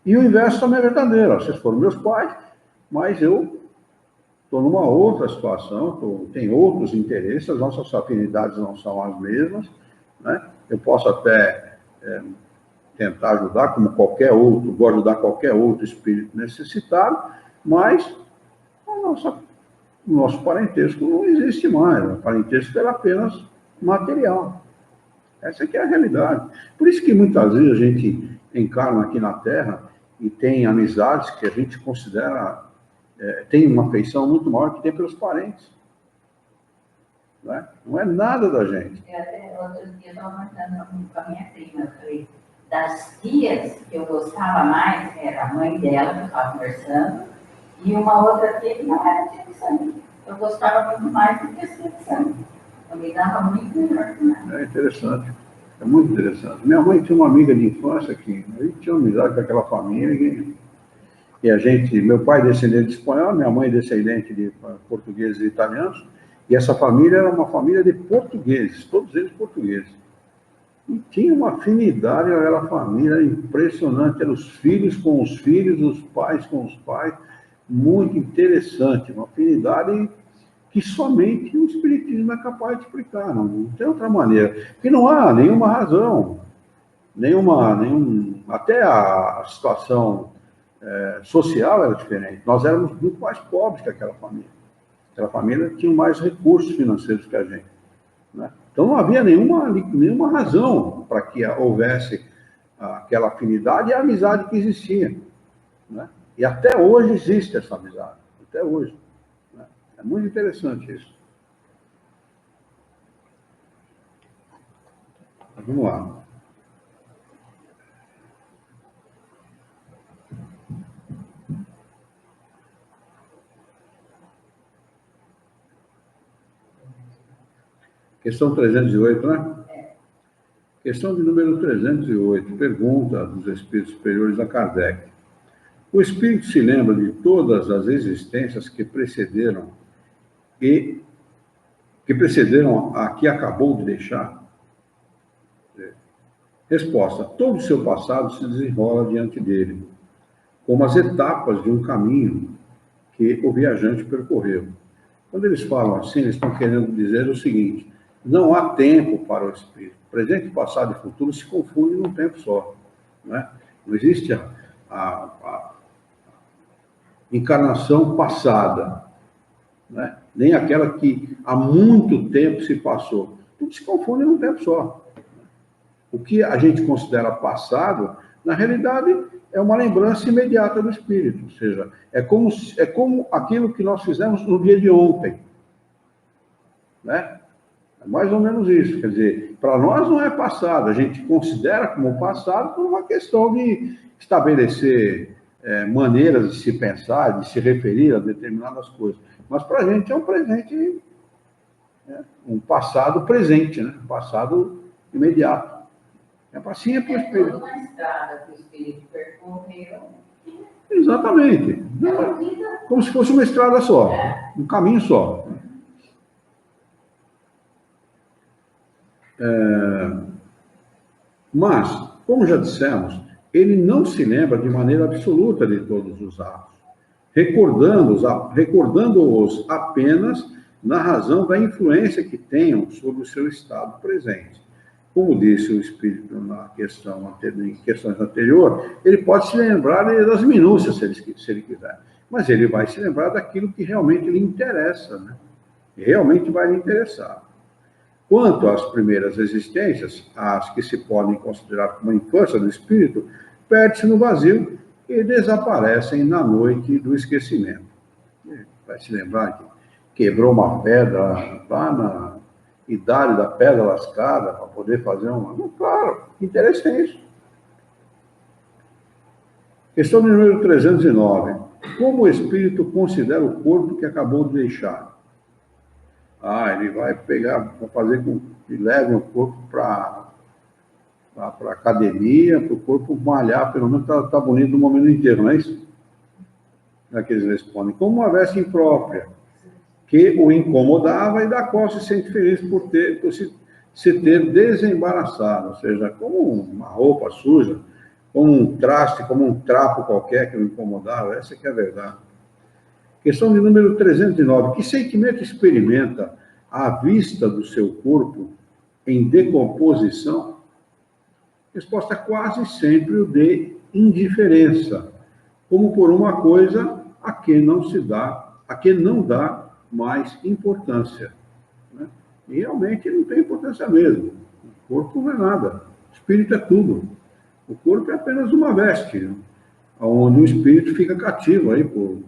E o inverso também é verdadeiro. Vocês foram meus pais, mas eu estou numa outra situação, tenho outros interesses, as nossas afinidades não são as mesmas, né? Eu posso até tentar ajudar, como qualquer outro, vou ajudar qualquer outro espírito necessitado, mas o nosso parentesco não existe mais. O parentesco era apenas material. Essa aqui é a realidade. Por isso que muitas vezes a gente encarna aqui na Terra e tem amizades que a gente considera, tem uma afeição muito maior que tem pelos parentes. Não é nada da gente. Até outro dia eu estava comentando com a minha prima, eu falei, das tias que eu gostava mais, era a mãe dela, que eu estava conversando, e uma outra tia que não era tia de sangue. Eu gostava muito mais do que a tia de sangue. Eu me dava muito melhor com ela. É interessante, é muito interessante. Minha mãe tinha uma amiga de infância que a gente tinha amizade com aquela família, e a gente, meu pai descendente de espanhol, minha mãe descendente de portugueses e italianos, e essa família era uma família de portugueses, todos eles portugueses. E tinha uma afinidade, aquela família impressionante, eram os filhos com os filhos, os pais com os pais, muito interessante, uma afinidade que somente o Espiritismo é capaz de explicar, não tem outra maneira. Porque não há nenhuma razão, até a situação social era diferente. Nós éramos muito mais pobres que aquela família. Aquela família tinha mais recursos financeiros que a gente. Né? Então não havia nenhuma razão para que houvesse aquela afinidade e a amizade que existia. Né? E até hoje existe essa amizade, até hoje. Né? É muito interessante isso. Vamos lá. Questão 308, né? Questão de número 308. Pergunta dos espíritos superiores a Kardec. O espírito se lembra de todas as existências que precederam a que acabou de deixar? Resposta. Todo o seu passado se desenrola diante dele, como as etapas de um caminho que o viajante percorreu. Quando eles falam assim, eles estão querendo dizer o seguinte: Não há tempo para o espírito. Presente, passado e futuro se confundem num tempo só. Né? Não existe a encarnação passada, né? Nem aquela que há muito tempo se passou. Tudo se confunde num tempo só. O que a gente considera passado, na realidade, é uma lembrança imediata do espírito. Ou seja, é como aquilo que nós fizemos no dia de ontem. Né? É mais ou menos isso. Quer dizer, para nós não é passado. A gente considera como passado por uma questão de estabelecer maneiras de se pensar, de se referir a determinadas coisas. Mas para a gente é um presente, um passado presente, né? Um passado imediato. Assim é para o espírito. É toda uma estrada que o espírito percorreu. Exatamente. Como se fosse uma estrada só, um caminho só. Mas, como já dissemos, ele não se lembra de maneira absoluta de todos os atos, recordando-os apenas na razão da influência que tenham sobre o seu estado presente. Como disse o Espírito em questões anteriores, ele pode se lembrar das minúcias, se ele quiser, mas ele vai se lembrar daquilo que realmente lhe interessa, né? Realmente vai lhe interessar. Quanto às primeiras existências, as que se podem considerar como a infância do espírito, perde-se no vazio e desaparecem na noite do esquecimento. Vai se lembrar que quebrou uma pedra lá na idade da pedra lascada para poder fazer uma... Não, claro, que interesse é isso. Questão número 309. Como o espírito considera o corpo que acabou de deixar? Ele vai pegar, vai fazer com que leve o corpo para a academia, para o corpo malhar, pelo menos tá bonito no momento inteiro, não é isso? É que eles respondem. Como uma veste imprópria, que o incomodava e da qual se sente feliz por se ter desembaraçado, ou seja, como uma roupa suja, como um traste, como um trapo qualquer que o incomodava, essa que é a verdade. Questão de número 309. Que sentimento experimenta à vista do seu corpo em decomposição? Resposta: quase sempre o de indiferença, como por uma coisa a que não dá mais importância. Né? E realmente não tem importância mesmo. O corpo não é nada. O espírito é tudo. O corpo é apenas uma veste, né? Onde o espírito fica cativo aí por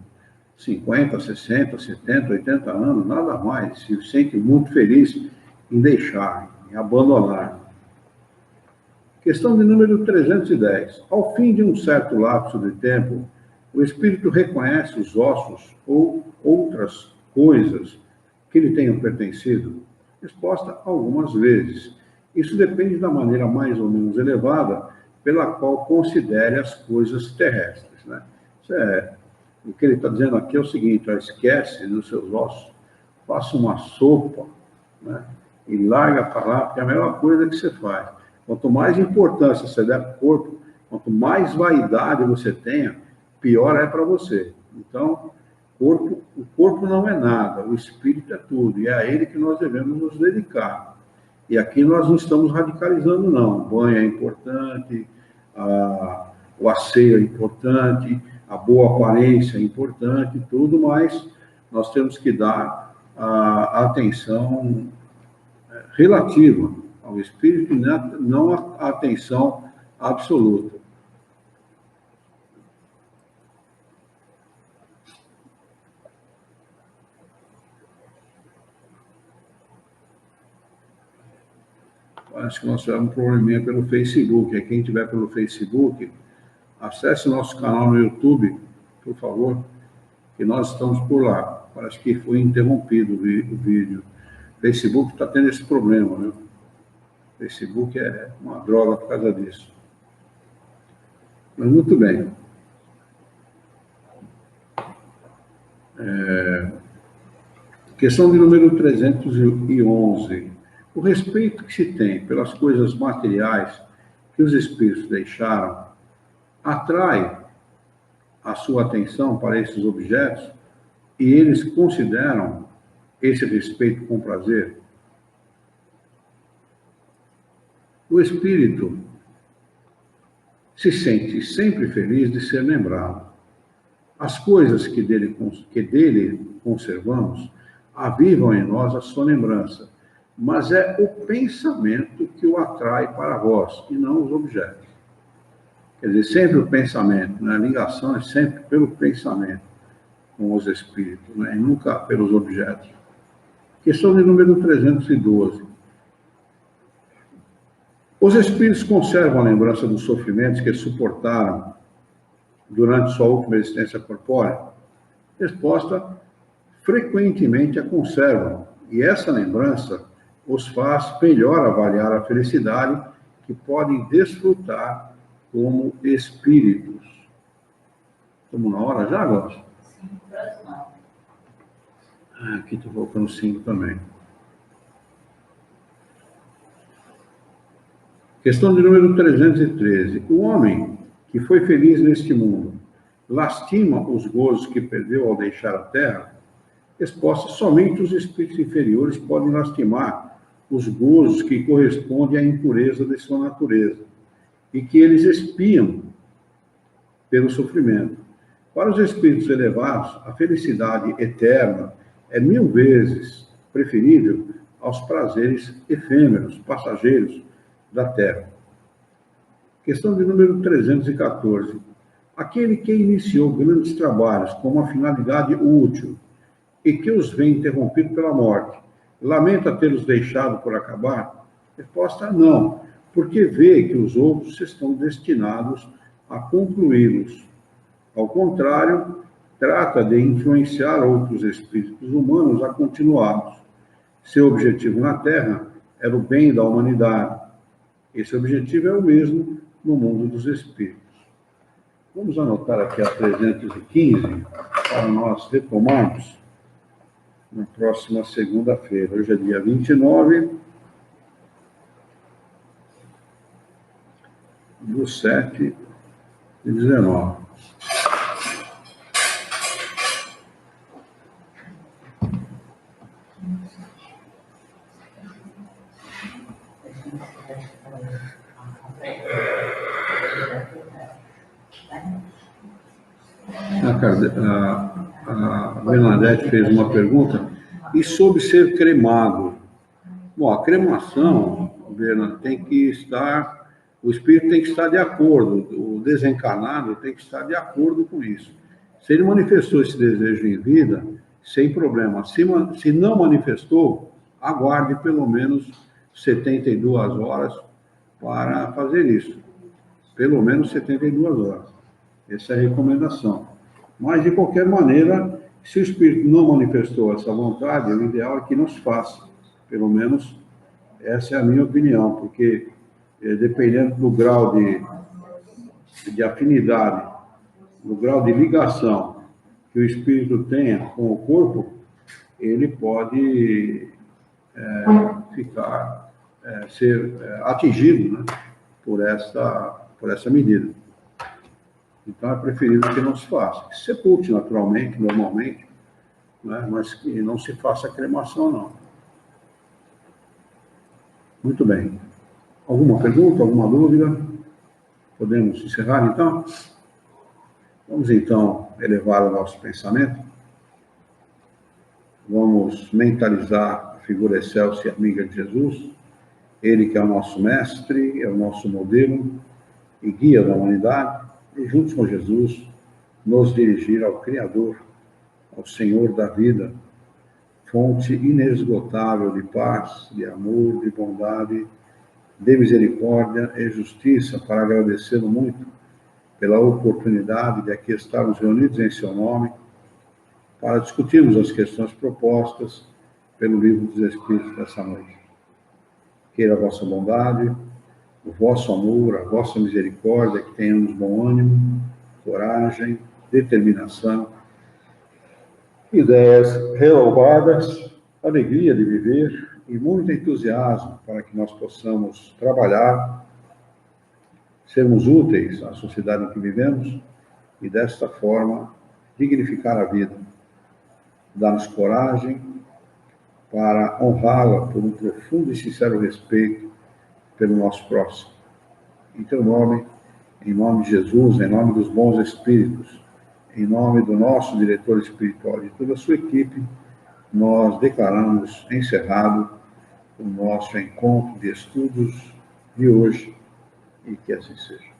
50, 60, 70, 80 anos, nada mais. Se sente muito feliz em deixar, em abandonar. Questão de número 310. Ao fim de um certo lapso de tempo, o espírito reconhece os ossos ou outras coisas que lhe tenham pertencido? Resposta: algumas vezes. Isso depende da maneira mais ou menos elevada pela qual considere as coisas terrestres. Né? O que ele está dizendo aqui é o seguinte: esquece dos seus ossos, faça uma sopa, né? E larga para lá, porque é a melhor coisa que você faz. Quanto mais importância você der para o corpo, quanto mais vaidade você tenha, pior é para você. Então, o corpo não é nada, o espírito é tudo, e é a ele que nós devemos nos dedicar. E aqui nós não estamos radicalizando, não. O banho é importante, o asseio é importante, a boa aparência é importante, tudo, mas nós temos que dar a atenção relativa ao espírito e não a atenção absoluta. Acho que nós tivemos um probleminha pelo Facebook. Quem estiver pelo Facebook, acesse o nosso canal no YouTube, por favor, que nós estamos por lá. Parece que foi interrompido o vídeo. O Facebook está tendo esse problema, né? O Facebook é uma droga por causa disso. Mas muito bem. Questão de número 311. O respeito que se tem pelas coisas materiais que os espíritos deixaram atrai a sua atenção para esses objetos e eles consideram esse respeito com prazer? O espírito se sente sempre feliz de ser lembrado. As coisas que dele conservamos avivam em nós a sua lembrança, mas é o pensamento que o atrai para vós, e não os objetos. Quer dizer, sempre o pensamento, né? A ligação é sempre pelo pensamento com os espíritos, né? E nunca pelos objetos. Questão de número 312. Os espíritos conservam a lembrança dos sofrimentos que suportaram durante sua última existência corpórea? Resposta: frequentemente a conservam, e essa lembrança os faz melhor avaliar a felicidade que podem desfrutar como espíritos. Estamos na hora já, Góis? Aqui estou colocando 5 também. Questão de número 313. O homem que foi feliz neste mundo lastima os gozos que perdeu ao deixar a terra? Resposta: somente os espíritos inferiores podem lastimar os gozos que correspondem à impureza de sua natureza e que eles expiam pelo sofrimento. Para os espíritos elevados, a felicidade eterna é 1000 vezes preferível aos prazeres efêmeros, passageiros da terra. Questão de número 314. Aquele que iniciou grandes trabalhos com uma finalidade útil e que os vê interrompido pela morte, lamenta tê-los deixado por acabar? Resposta: não, porque vê que os outros estão destinados a concluí-los. Ao contrário, trata de influenciar outros espíritos humanos a continuá-los. Seu objetivo na Terra era o bem da humanidade. Esse objetivo é o mesmo no mundo dos espíritos. Vamos anotar aqui a 315 para nós retomarmos na próxima segunda-feira. Hoje é dia 29 do 7/19. A Bernadette fez uma pergunta, e sobre ser cremado? Bom, a cremação, Bernadette, tem que estar, o espírito tem que estar de acordo, o desencarnado tem que estar de acordo com isso. Se ele manifestou esse desejo em vida, sem problema. Se não manifestou, aguarde pelo menos 72 horas para fazer isso. Pelo menos 72 horas. Essa é a recomendação. Mas, de qualquer maneira, se o espírito não manifestou essa vontade, o ideal é que não se faça. Pelo menos, essa é a minha opinião, porque, dependendo do grau de afinidade, do grau de ligação que o espírito tenha com o corpo, ele pode ser atingido, né, por essa medida. Então, é preferível que não se faça. Que se sepulte naturalmente, normalmente, né, mas que não se faça a cremação, não. Muito bem. Alguma pergunta, alguma dúvida? Podemos encerrar, então? Vamos, então, elevar o nosso pensamento. Vamos mentalizar a figura excelsa e amiga de Jesus, ele que é o nosso mestre, é o nosso modelo e guia da humanidade, e juntos com Jesus, nos dirigir ao Criador, ao Senhor da vida, fonte inesgotável de paz, de amor, de bondade, de misericórdia e justiça, para agradecê-lo muito pela oportunidade de aqui estarmos reunidos em seu nome, para discutirmos as questões propostas pelo Livro dos Espíritos dessa noite. Queira a vossa bondade, o vosso amor, a vossa misericórdia, que tenhamos bom ânimo, coragem, determinação, ideias renovadas, alegria de viver e muito entusiasmo para que nós possamos trabalhar, sermos úteis à sociedade em que vivemos e, desta forma, dignificar a vida. Dar-nos coragem para honrá-la por um profundo e sincero respeito pelo nosso próximo. Em teu nome, em nome de Jesus, em nome dos bons espíritos, em nome do nosso diretor espiritual e de toda a sua equipe, nós declaramos encerrado o nosso encontro de estudos de hoje, e que assim seja.